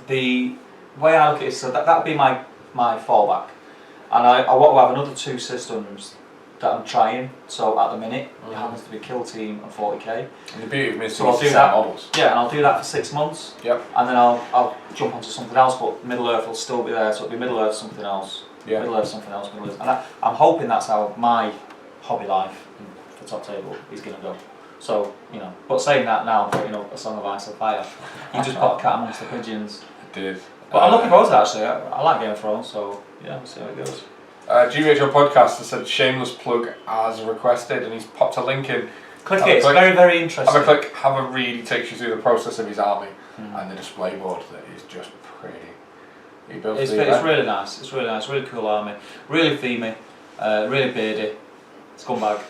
The way I look at it is, so that'd be my my fallback. And I want to have another 2 systems that I'm trying. So at the minute, it happens to be Kill Team and 40k. And the beauty of Mr. So I'll do that. Models. Yeah, and I'll do that for 6 months. Yep. And then I'll jump onto something else, but Middle Earth will still be there. So it'll be Middle Earth something else. Yeah. Middle Earth something else. Middle Earth. And I'm hoping that's how my hobby life for Top Table is going to go. So, you know, but saying that now, I'm putting up A Song of Ice and Fire. You just put a cat amongst the pigeons. I did. But I'm looking forward to that actually. I like Game of Thrones, so yeah, we'll see how it goes. GVHO Podcast has said shameless plug as requested, and he's popped a link in. Click it, it's very, very interesting. Have a click, have a read, he takes you through the process of his army and the display board that is just pretty. He built it's really nice, it's really nice, really cool army. Really themey, really beardy, scumbag.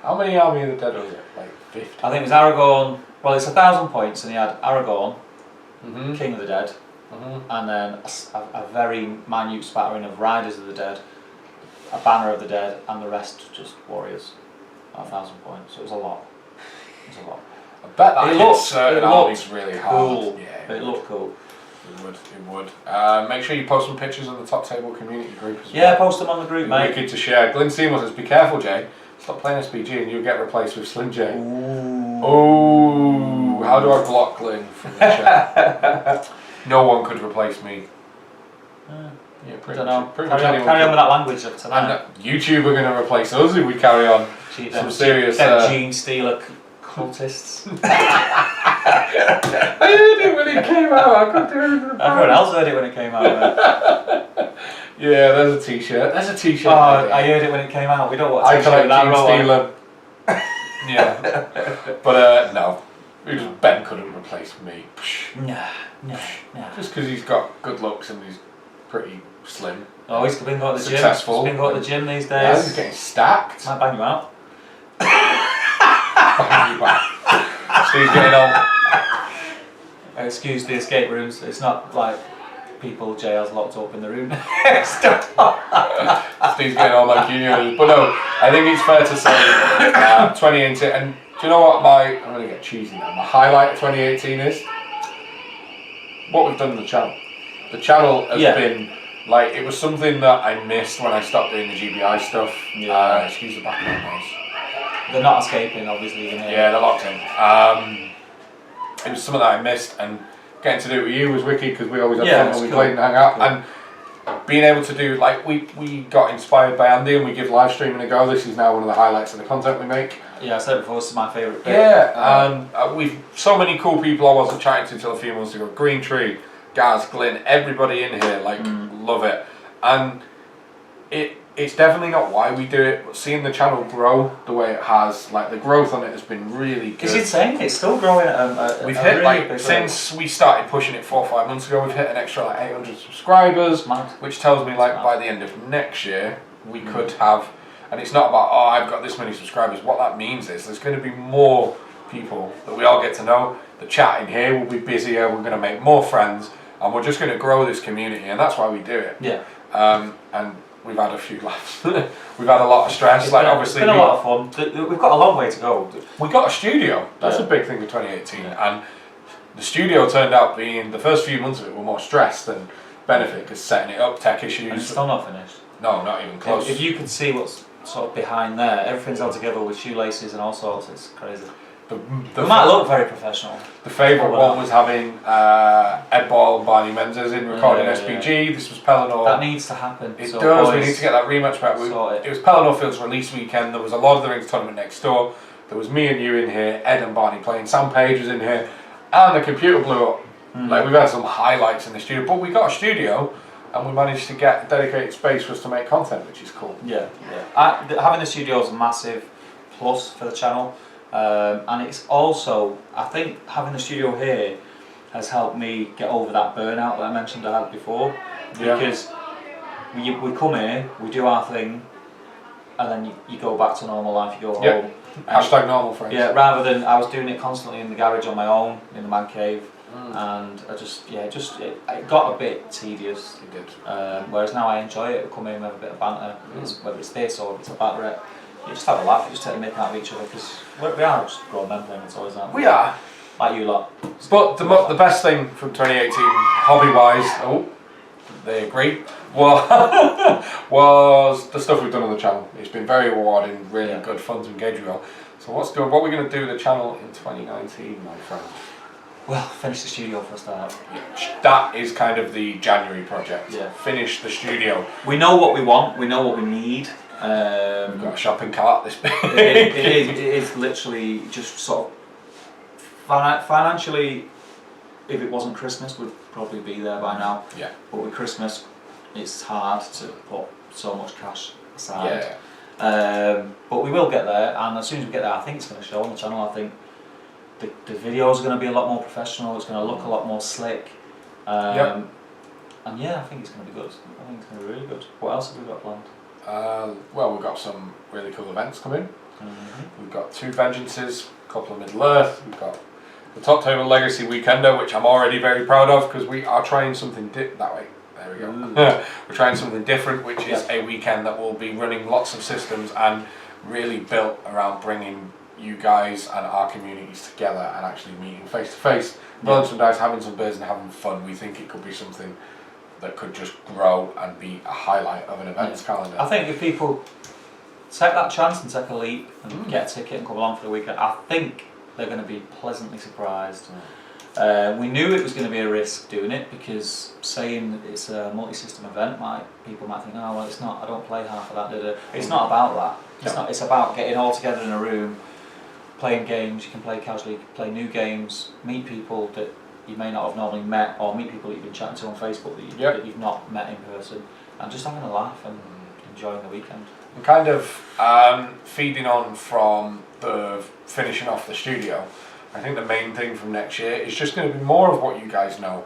How many Army of the Dead was it? Like 50? I think it was Aragorn, well it's 1,000 points and he had Aragorn, King of the Dead, and then a very minute spattering of Riders of the Dead, a Banner of the Dead, and the rest just warriors. 1,000 points, so it was a lot. It was a lot. I bet that hits certain armies really hard. Yeah, it looked cool. It would. Make sure you post some pictures on the Top Table community group as well. Yeah, post them on the group, mate. Wicked to share. Glyn Seymour says, be careful, Jay. Stop playing SPG and you'll get replaced with Slim J. Ooh. How do I block Glyn from the chat? No one could replace me. Yeah, pretty much. Carry on with that language of tonight. And YouTube are going to replace us if we carry on. Some serious... Gene Stealer cultists. I heard it when it came out. I couldn't do anything about it. Everyone else heard it when it came out. Yeah, there's a t-shirt. There's a t-shirt. Oh, I heard it when it came out. We don't want to collect Gene Stealer. Yeah. But no. Ben couldn't replace me. No. Just because he's got good looks and he's pretty slim. Oh, he's been going to the gym. Successful. He's been going to the gym these days. Yeah, he's getting stacked. Might bang you out. Bang you out. Steve's getting on. Excuse the escape rooms. It's not like people jails locked up in the room. Steve's getting on like juniors. But no, I think it's fair to say 2018. And do you know what I'm going to get cheesy now. My highlight of 2018 is what we've done on the channel. The channel has been like, it was something that I missed when I stopped doing the GBI stuff. Yeah. Excuse the background noise. They're not escaping, obviously. Yeah, they're locked in. It was something that I missed, and getting to do it with you was wicked because we always had fun when we played and hang out. Cool. And being able to do, like, we got inspired by Andy and we give live streaming a go. This is now one of the highlights of the content we make. Yeah, I said before, this is my favourite bit. Yeah, and we've so many cool people I wasn't chatting to until a few months ago. Green Tree, Gaz, Glyn, everybody in here, like, love it. And it's definitely not why we do it, but seeing the channel grow the way it has, like, the growth on it has been really good. It's insane, it's still growing at we've hit, really like, since we started pushing it 4 or 5 months ago, we've hit an extra, like, 800 subscribers, which tells me, like, by the end of next year, we could have, and it's not about, oh, I've got this many subscribers. What that means is there's going to be more people that we all get to know. The chat in here will be busier, we're going to make more friends, and we're just going to grow this community, and that's why we do it. Yeah. And we've had a few laughs. We've had a lot of stress. Obviously, it's been a lot of fun. We've got a long way to go. We got a studio. That's a big thing for 2018. And the studio turned out being, the first few months of it were more stress than benefit, because setting it up, tech issues. And it's still not finished. No, not even close. If you could see what's sort of behind there, everything's held together with shoelaces and all sorts. It's crazy. It might look very professional. The favourite one was having Ed Ball and Barney Menzies in recording SPG. This was Pelennor. That needs to happen. It does. We need to get that rematch back. It was Pelennor Fields release weekend. There was a Lord of the Rings tournament next door. There was me and you in here, Ed and Barney playing. Sam Page was in here, and the computer blew up. Like, we've had some highlights in the studio, but we got a studio, and we managed to get dedicated space for us to make content, which is cool. Yeah. Having the studio is a massive plus for the channel. And it's also, I think having the studio here has helped me get over that burnout that I mentioned I had before. Because we come here, we do our thing, and then you go back to normal life, you go home. Hashtag normal friends. Yeah, rather than I was doing it constantly in the garage on my own, in the man cave, and I just, it got a bit tedious. It did. Whereas now I enjoy it, we come in, we have a bit of banter, whether it's this or if it's a batter. You just have a laugh, you just take the mick out of each other, because we are just grown men playing with toys, aren't we? We are. Like you lot. But the best thing from 2018, hobby-wise, they agree, was the stuff we've done on the channel. It's been very rewarding, really good, fun to engage with you all. So what are we going to do with the channel in 2019, my friend? Well, finish the studio for a start. That is kind of the January project. Yeah. Finish the studio. We know what we want. We know what we need. We've got a shopping cart this big. it is literally just sort of financially. If it wasn't Christmas, we'd probably be there by now. Yeah. But with Christmas, it's hard to put so much cash aside. Yeah. But we will get there, and as soon as we get there, I think it's going to show on the channel. I think the video is going to be a lot more professional. It's going to look a lot more slick. And yeah, I think it's going to be good. I think it's going to be really good. What else have we got planned? Well, we've got some really cool events coming. We've got 2 Vengeances, a couple of Middle Earth. We've got the Top Table Legacy Weekender, which I'm already very proud of because we are trying something that way. There we go. We're trying something different, which is a weekend that will be running lots of systems and really built around bringing you guys and our communities together and actually meeting face to face, rolling some dice, having some beers and having fun. We think it could be something that could just grow and be a highlight of an events calendar. I think if people take that chance and take a leap and get a ticket and come along for the weekend, I think they're going to be pleasantly surprised. We knew it was going to be a risk doing it because saying it's a multi-system event, people might think, oh well, it's not. I don't play half of that. It's not about that. It's not. It's about getting all together in a room, playing games. You can play casually, play new games, meet people that you may not have normally met, or meet people that you've been chatting to on Facebook that you've not met in person, and just having a laugh and enjoying the weekend. And kind of feeding on from the finishing off the studio, I think the main thing from next year is just going to be more of what you guys know.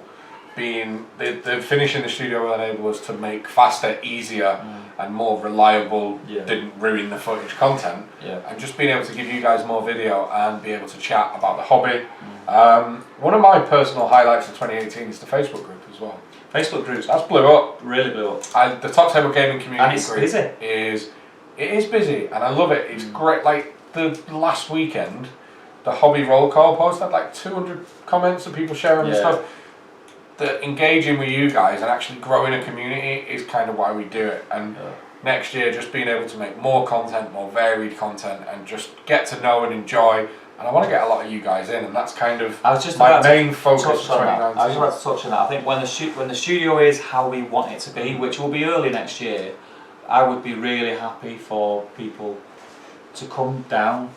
Being the finishing the studio will enable us to make faster, easier, and more reliable, didn't ruin the footage content, and just being able to give you guys more video and be able to chat about the hobby. One of my personal highlights of 2018 is the Facebook group as well. Facebook groups, that's blew up. Really blew up. The Top Table Gaming community and it's group busy. It is busy, and I love it. It's great. Like the last weekend, the hobby roll call post had like 200 comments of people sharing the stuff. Engaging with you guys and actually growing a community is kind of why we do it. And next year, just being able to make more content, more varied content, and just get to know and enjoy. And I want to get a lot of you guys in, and that's kind of my main focus for 2019. I was about to touch on that. I think when the studio is how we want it to be, which will be early next year, I would be really happy for people to come down.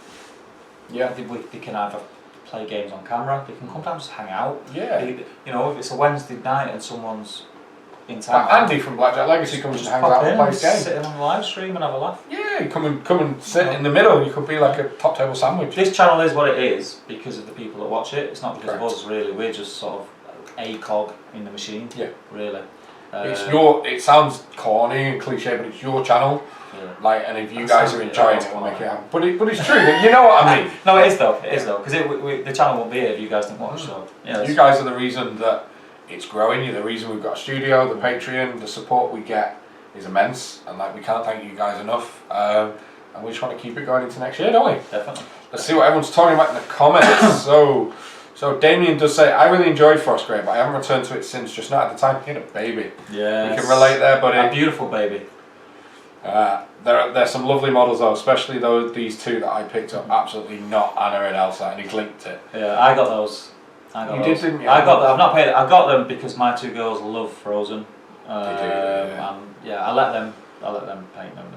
Yeah. They can either play games on camera, they can come down and just hang out. Yeah. You know, if it's a Wednesday night and someone's in town. Andy from Blackjack Legacy comes and hangs out and plays games. Sit in on the live stream and have a laugh. Yeah, come and sit in the middle. You could be like a top table sandwich. This channel is what it is because of the people that watch it. It's not because of us, really. We're just sort of a cog in the machine. Yeah. Really. It sounds corny and cliche, but it's your channel. Yeah. Like, and if you guys are enjoying it, we'll make it happen. But it's true. You know what I mean? No, it is though. It is though, because the channel won't be here if you guys didn't watch. So yeah, you guys are the reason that it's growing. You're the reason we've got a studio, the Patreon, the support we get is immense, and like we can't thank you guys enough. And we just want to keep it going into next year, don't we? Definitely. Let's see what everyone's talking about in the comments. So Damien does say, I really enjoyed Frostgrave, but I haven't returned to it since, just not at the time. Hit a baby. Yeah. You can relate there, buddy. A beautiful baby. There's some lovely models though, especially these two that I picked up. Absolutely not Anna and Elsa, and he's linked it. Yeah, I got those. You did, didn't you? I got them. I've not paid. I got them because my two girls love Frozen. They do, yeah. And yeah, I let them paint them.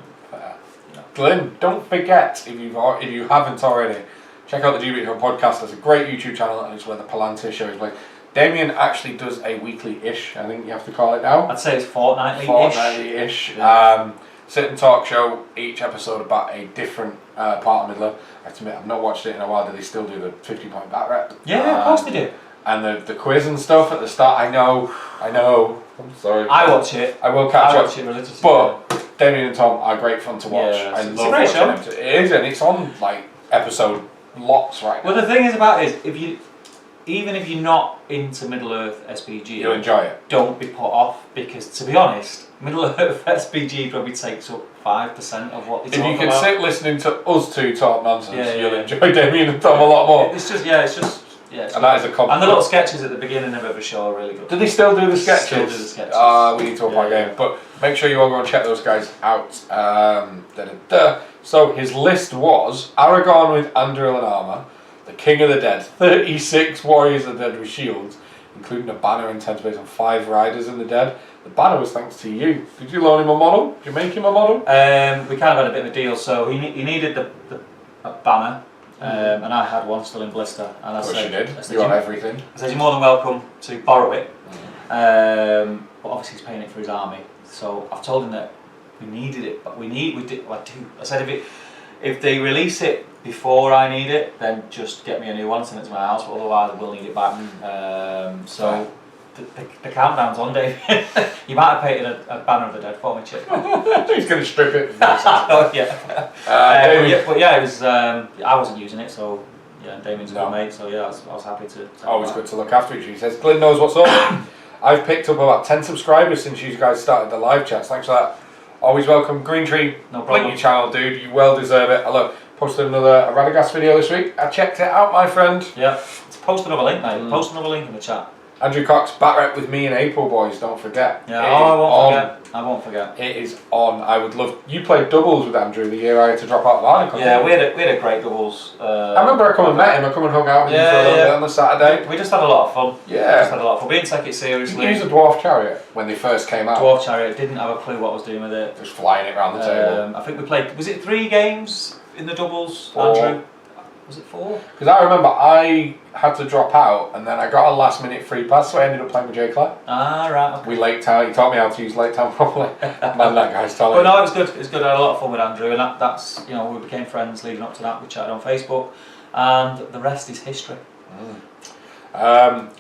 Glenn, don't forget if you haven't already, check out the GBH Show podcast. There's a great YouTube channel, and it's where the Palantir show is played. Damien actually does a weekly-ish, I think you have to call it now. I'd say it's fortnightly-ish. Fortnightly-ish. Yeah. Sit and talk show, each episode about a different part of Middle-earth. I have to admit, I've not watched it in a while. Do they still do the 50-point bat rep? Yeah, of course they do. And the quiz and stuff at the start, I know. I'm sorry. I watch it. I will catch up. I watch it religiously. But Damien and Tom are great fun to watch. Yeah, I love watching them. It is, and it's on like episode lots right now. Well, the thing is about it is, even if you're not into Middle-earth SPG, you'll enjoy it. Don't be put off, because to be honest, Middle-earth SPG probably takes up 5% of what they talk about. If you can sit listening to us two talk nonsense, you'll enjoy Damien and Tom a lot more. It's just Yeah, and that is a compliment. And the little sketches at the beginning of every show are really good. Do they still do the sketches? Still do the sketches. We need to up our game. But make sure you all go and check those guys out. So his list was Aragorn with Anduril and armour, the King of the Dead, 36 Warriors of the Dead with shields, including a banner and 10 space and 5 riders in the Dead. The banner was thanks to you. Did you loan him a model? Did you make him a model? We kind of had a bit of a deal. So he needed a banner. And I had one still in blister, and I said, you did. You have everything. I said, you're more than welcome to borrow it. But obviously he's paying it for his army, so I've told him that we needed it, but we did. I do. I said if they release it before I need it, then just get me a new one, send it to my house. But otherwise, I will need it back. So. The countdown's on, Dave. You might have painted a banner of the Dead for me, Chip. He's going to strip it. Oh, yeah. But yeah, it was. I wasn't using it, so yeah. Damien's a good mate, so yeah, I was happy to. Always good to look after each other. He says, Glyn knows what's up. I've picked up about 10 subscribers since you guys started the live chats. Thanks for that. Always welcome, Green Tree. No problem. Blink your channel, dude. You well deserve it. I look, posted another Radagast video this week. I checked it out, my friend. Yeah. Post another link, mate. Post another link in the chat. Andrew Cox, back rep with me in April, boys. Don't forget. Yeah, I won't forget. It is on. I would love. You played doubles with Andrew the year I had to drop out of Arnica. Yeah, we had a great doubles. I remember I come and met him. I come and hung out with him for a little bit on the Saturday. We just had a lot of fun. Yeah. Just had a lot of fun. We didn't take it seriously. Did you use a Dwarf Chariot when they first came out? Dwarf Chariot. Didn't have a clue what I was doing with it. Just flying it around the table. I think we played. Was it 3 games in the doubles, 4. Andrew? Was it 4? Because I remember I had to drop out and then I got a last minute free pass, so I ended up playing with Jay Clare. Ah, right. Okay. We Lake Town. He taught me how to use Lake Town properly. Man, that guy's talented. But no, it was good. It was good. I had a lot of fun with Andrew, and that's we became friends leading up to that. We chatted on Facebook, and the rest is history.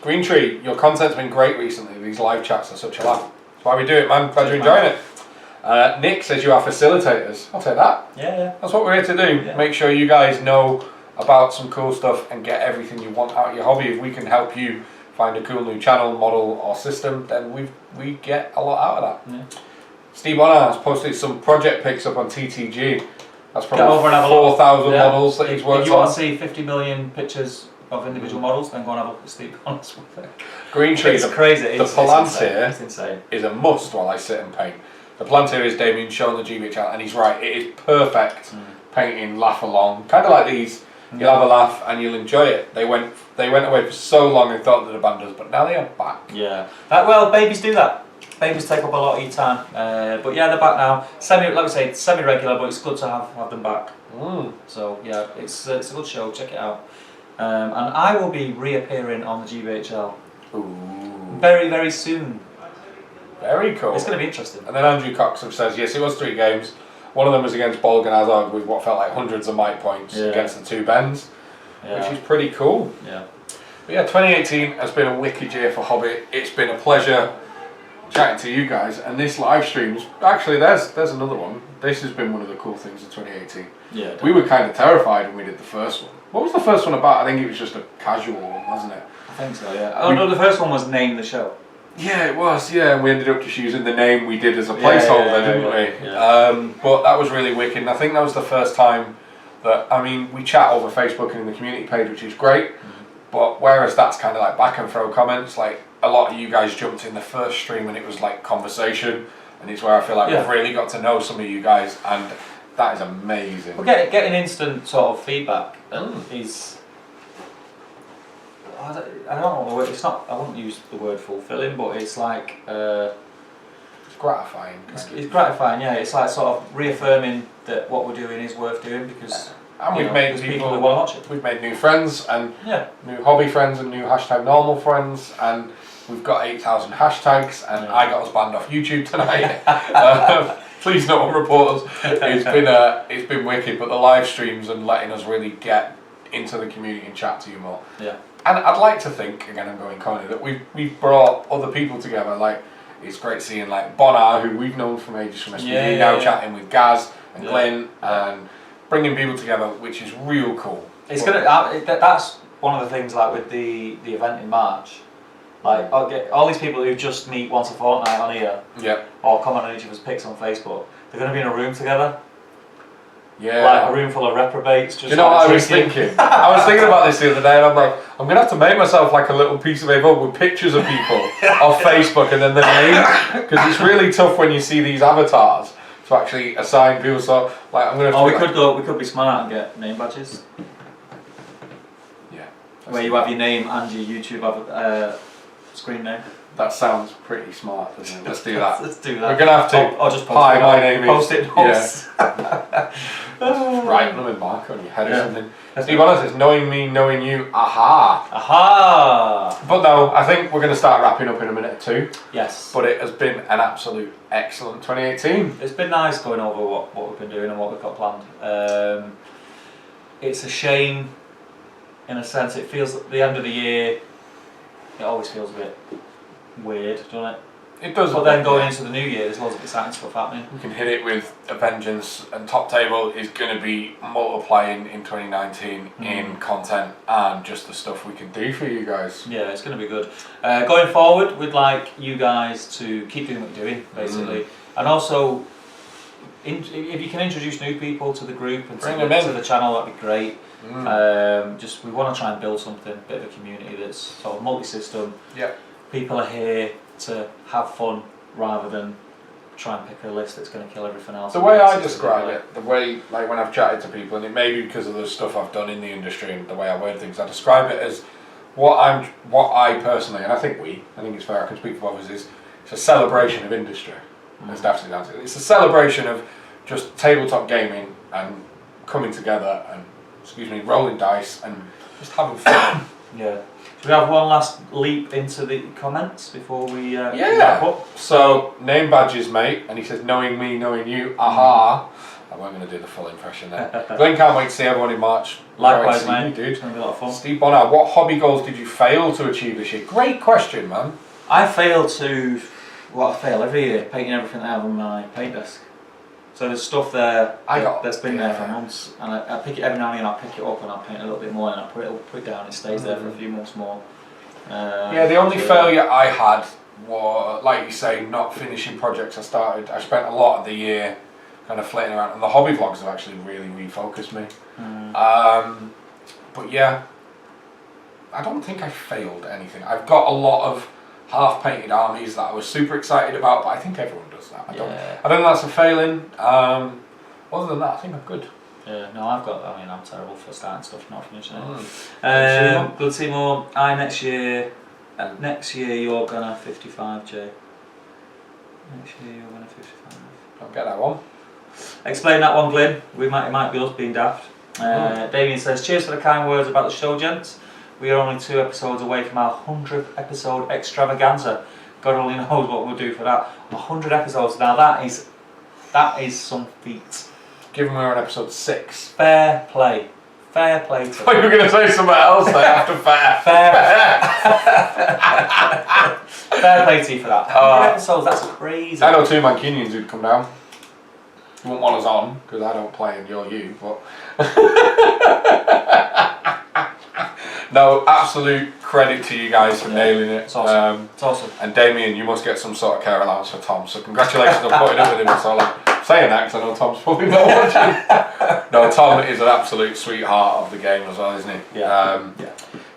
Green Tree, your content's been great recently. These live chats are such a laugh. That's why we do it, man. Glad you're enjoying it. Nick says you are facilitators. I'll take that. Yeah. That's what we're here to do. Yeah. Make sure you guys know about some cool stuff and get everything you want out of your hobby. If we can help you find a cool new channel, model or system, then we get a lot out of that. Yeah. Steve Bonner has posted some project pics up on TTG. That's probably 4,000 models that he's worked on. If you want to see 50 million pictures of individual models, then go and have a look at Steve Bonner's. Green Tree, it's crazy. The Palantir it's insane. Is a must while I sit and paint. The Palantir is Damien showing the GB channel, and he's right, it is perfect painting laugh along. Kind of like these. You'll have a laugh and you'll enjoy it. They went away for so long and thought that the band does, but now they are back. Yeah. Well, babies do that. Babies take up a lot of your time. But yeah, they're back now. Like we say, semi-regular, but it's good to have them back. So yeah, it's a good show. Check it out. And I will be reappearing on the GBHL very, very soon. Very cool. It's going to be interesting. And then Andrew Cox says, yes, it was 3 games. One of them was against Bolgan Azog with what felt like hundreds of mic points against the 2 bends, which is pretty cool. Yeah. But yeah, 2018 has been a wicked year for Hobby. It's been a pleasure chatting to you guys, and this live streams, actually there's another one. This has been one of the cool things of 2018. Yeah. We were kind of terrified when we did the first one. What was the first one about? I think it was just a casual one, wasn't it? I think so, yeah. Oh no, the first one was Name the Show. Yeah, it was, yeah, and we ended up just using the name we did as a placeholder, didn't we? Yeah. But that was really wicked, and I think that was the first time that, I mean, we chat over Facebook and in the community page, which is great, but whereas that's kind of like back and throw comments, like a lot of you guys jumped in the first stream and it was like conversation, and it's where I feel like we've really got to know some of you guys, and that is amazing. Well, getting instant sort of feedback is... I don't know. It's not. I wouldn't use the word fulfilling, but it's like it's gratifying. It's gratifying, yeah. It's like sort of reaffirming that what we're doing is worth doing because and we've made people who want to watch it. We've made new friends and new hobby friends and new #normal friends, and we've got 8,000 hashtags. And I got us banned off YouTube tonight. Please no one report us. It's been wicked, but the live streams and letting us really get into the community and chat to you more. Yeah. And I'd like to think, again I'm going corny, that we've brought other people together. Like, it's great seeing like Bonar, who we've known from ages from SPV, now chatting with Gaz and Glenn and bringing people together, which is real cool. It's that's one of the things like with the event in March. Like I'll get all these people who just meet once a fortnight on here, or comment on each other's pics on Facebook. They're going to be in a room together. Yeah. Like a room full of reprobates. Just Do you know what I was drinking. thinking? I was thinking about this the other day, and I'm like, I'm gonna have to make myself like a little piece of A4 with pictures of people off Facebook and then the name, because it's really tough when you see these avatars to actually assign people. So like, I'm gonna. We could be smart and get name badges. Yeah. Where you have your name and your YouTube screen name. That sounds pretty smart, doesn't it? Let's do that. Let's do that. We're gonna have to. Or just post Hi, it my on- name post is. it notes. Right, with mark on your head or Yeah. something. To be honest, it's knowing me, knowing you. Aha. Aha! But no, I think we're gonna start wrapping up in a minute or two. Yes. But it has been an absolute excellent 2018. It's been nice going over what we've been doing and what we've got planned. It's a shame, in a sense, it feels at the end of the year, it always feels a bit weird, doesn't it? It does. But then going into the new year, there's loads of exciting stuff happening. We can hit it with a vengeance, and Top Table is going to be multiplying in 2019 in content and just the stuff we can do for you guys. Yeah, it's going to be good. Going forward, we'd like you guys to keep doing what you're doing, basically. And also, if you can introduce new people to the group and Bring to them in. the channel, that'd be great. Just we want to try and build something, a bit of a community that's sort of multi-system. Yeah. People are here to have fun rather than try and pick a list that's going to kill everything else. The way I describe it, the way like when I've chatted to people, and it may be because of the stuff I've done in the industry and the way I word things, I describe it as what I personally, and I think it's fair, I can speak for others, is it's a celebration of industry. It's definitely down to it. It's a celebration of just tabletop gaming and coming together and rolling dice and just having fun. Yeah. Should we have one last leap into the comments before we wrap Yeah. up? So name badges, mate, and he says knowing me, knowing you. Aha. I wasn't going to do the full impression there. Glenn can't wait to see everyone in March. Likewise, Can't wait to see mate. you, dude. It's going to be a lot of fun. Steve Bonner, what hobby goals did you fail to achieve this year? Great question, man. I fail to, I fail every year, painting everything out on my paint desk. So there's stuff there that's been there for months, and I pick it every now and then. I pick it up and I paint a little bit more, and I put it down. It stays there for a few months more. The only failure I had was, like you say, not finishing projects I started. I spent a lot of the year kind of flitting around, and the hobby vlogs have actually really refocused me. But yeah, I don't think I failed anything. I've got a lot of half-painted armies that I was super excited about, but I think everyone does that. I don't think that's a failing. Other than that, I think I'm good. Yeah, no, I'm terrible for starting stuff, not finishing it. Good Seymour, next year you're gonna 55, Jay. Next year you're gonna 55. Don't get that one. Explain that one, Glyn. It might be us being daft. Damien says, cheers for the kind words about the show, gents. We are only 2 episodes away from our 100th episode extravaganza. God only knows what we'll do for that. 100 episodes, now that is some feat. Given we're on episode 6. Fair play to I thought you were going to say something else there after fair. Fair play to you for that. 100 episodes, that's crazy. I know 2 Mancunians who'd come down. You wouldn't want us on, because I don't play and you're you, but... No, absolute credit to you guys for nailing it. It's awesome. It's awesome. And Damien, you must get some sort of care allowance for Tom, so congratulations on putting up with him. So I'm saying that because I know Tom's probably not watching. No, Tom is an absolute sweetheart of the game as well, isn't he? Yeah.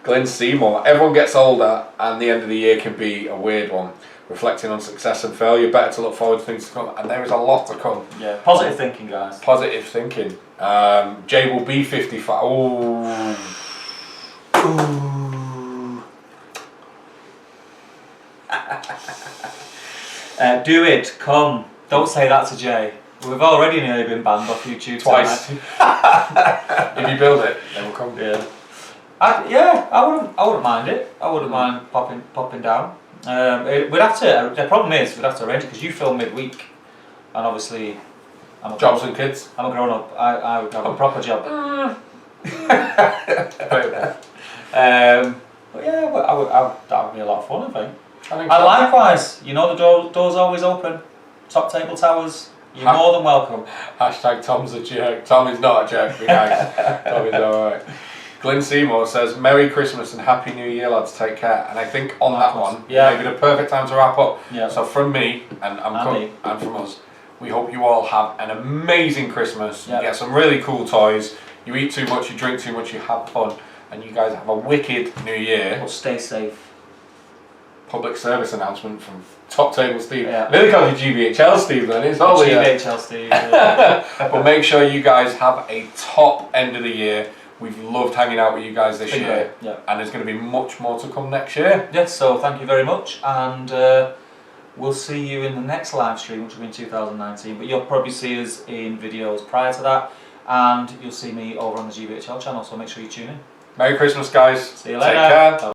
Glenn Seymour, everyone gets older and the end of the year can be a weird one. Reflecting on success and failure, better to look forward to things to come, and there is a lot to come. Yeah, positive thinking, guys. Positive thinking. Jay will be 55. Ooh. Do it, come. Don't say that to Jay. We've already nearly been banned off YouTube Twice. If you build it, they will come. Yeah. I wouldn't mind it. I wouldn't mind popping down. We'd have to. The problem is we'd have to arrange it because you film midweek, and obviously, Jobs and kids. I'm a grown up. I would have a proper job. But yeah, that would be a lot of fun, I think. And likewise, the door's always open. Top Table Towers, you're more than welcome. Hashtag Tom's a jerk. Tom is not a jerk, be nice. Tom is alright. Glenn Seymour says, Merry Christmas and Happy New Year, lads, take care. And I think on that one, maybe the perfect time to wrap up. Yeah. So from me, and from us, We hope you all have an amazing Christmas. Yeah. You get some really cool toys. You eat too much, you drink too much, you have fun, and you guys have a wicked New Year. But stay safe. Public service announcement from Top Table Steve. Yeah. I nearly called you GBHL Steve then. It's all GBHL Steve. But make sure you guys have a top end of the year. We've loved hanging out with you guys this year. Yeah. And there's going to be much more to come next year. Yes, so thank you very much, and we'll see you in the next live stream, which will be in 2019. But you'll probably see us in videos prior to that, and you'll see me over on the GBHL channel. So make sure you tune in. Merry Christmas, guys. See you later. Take care.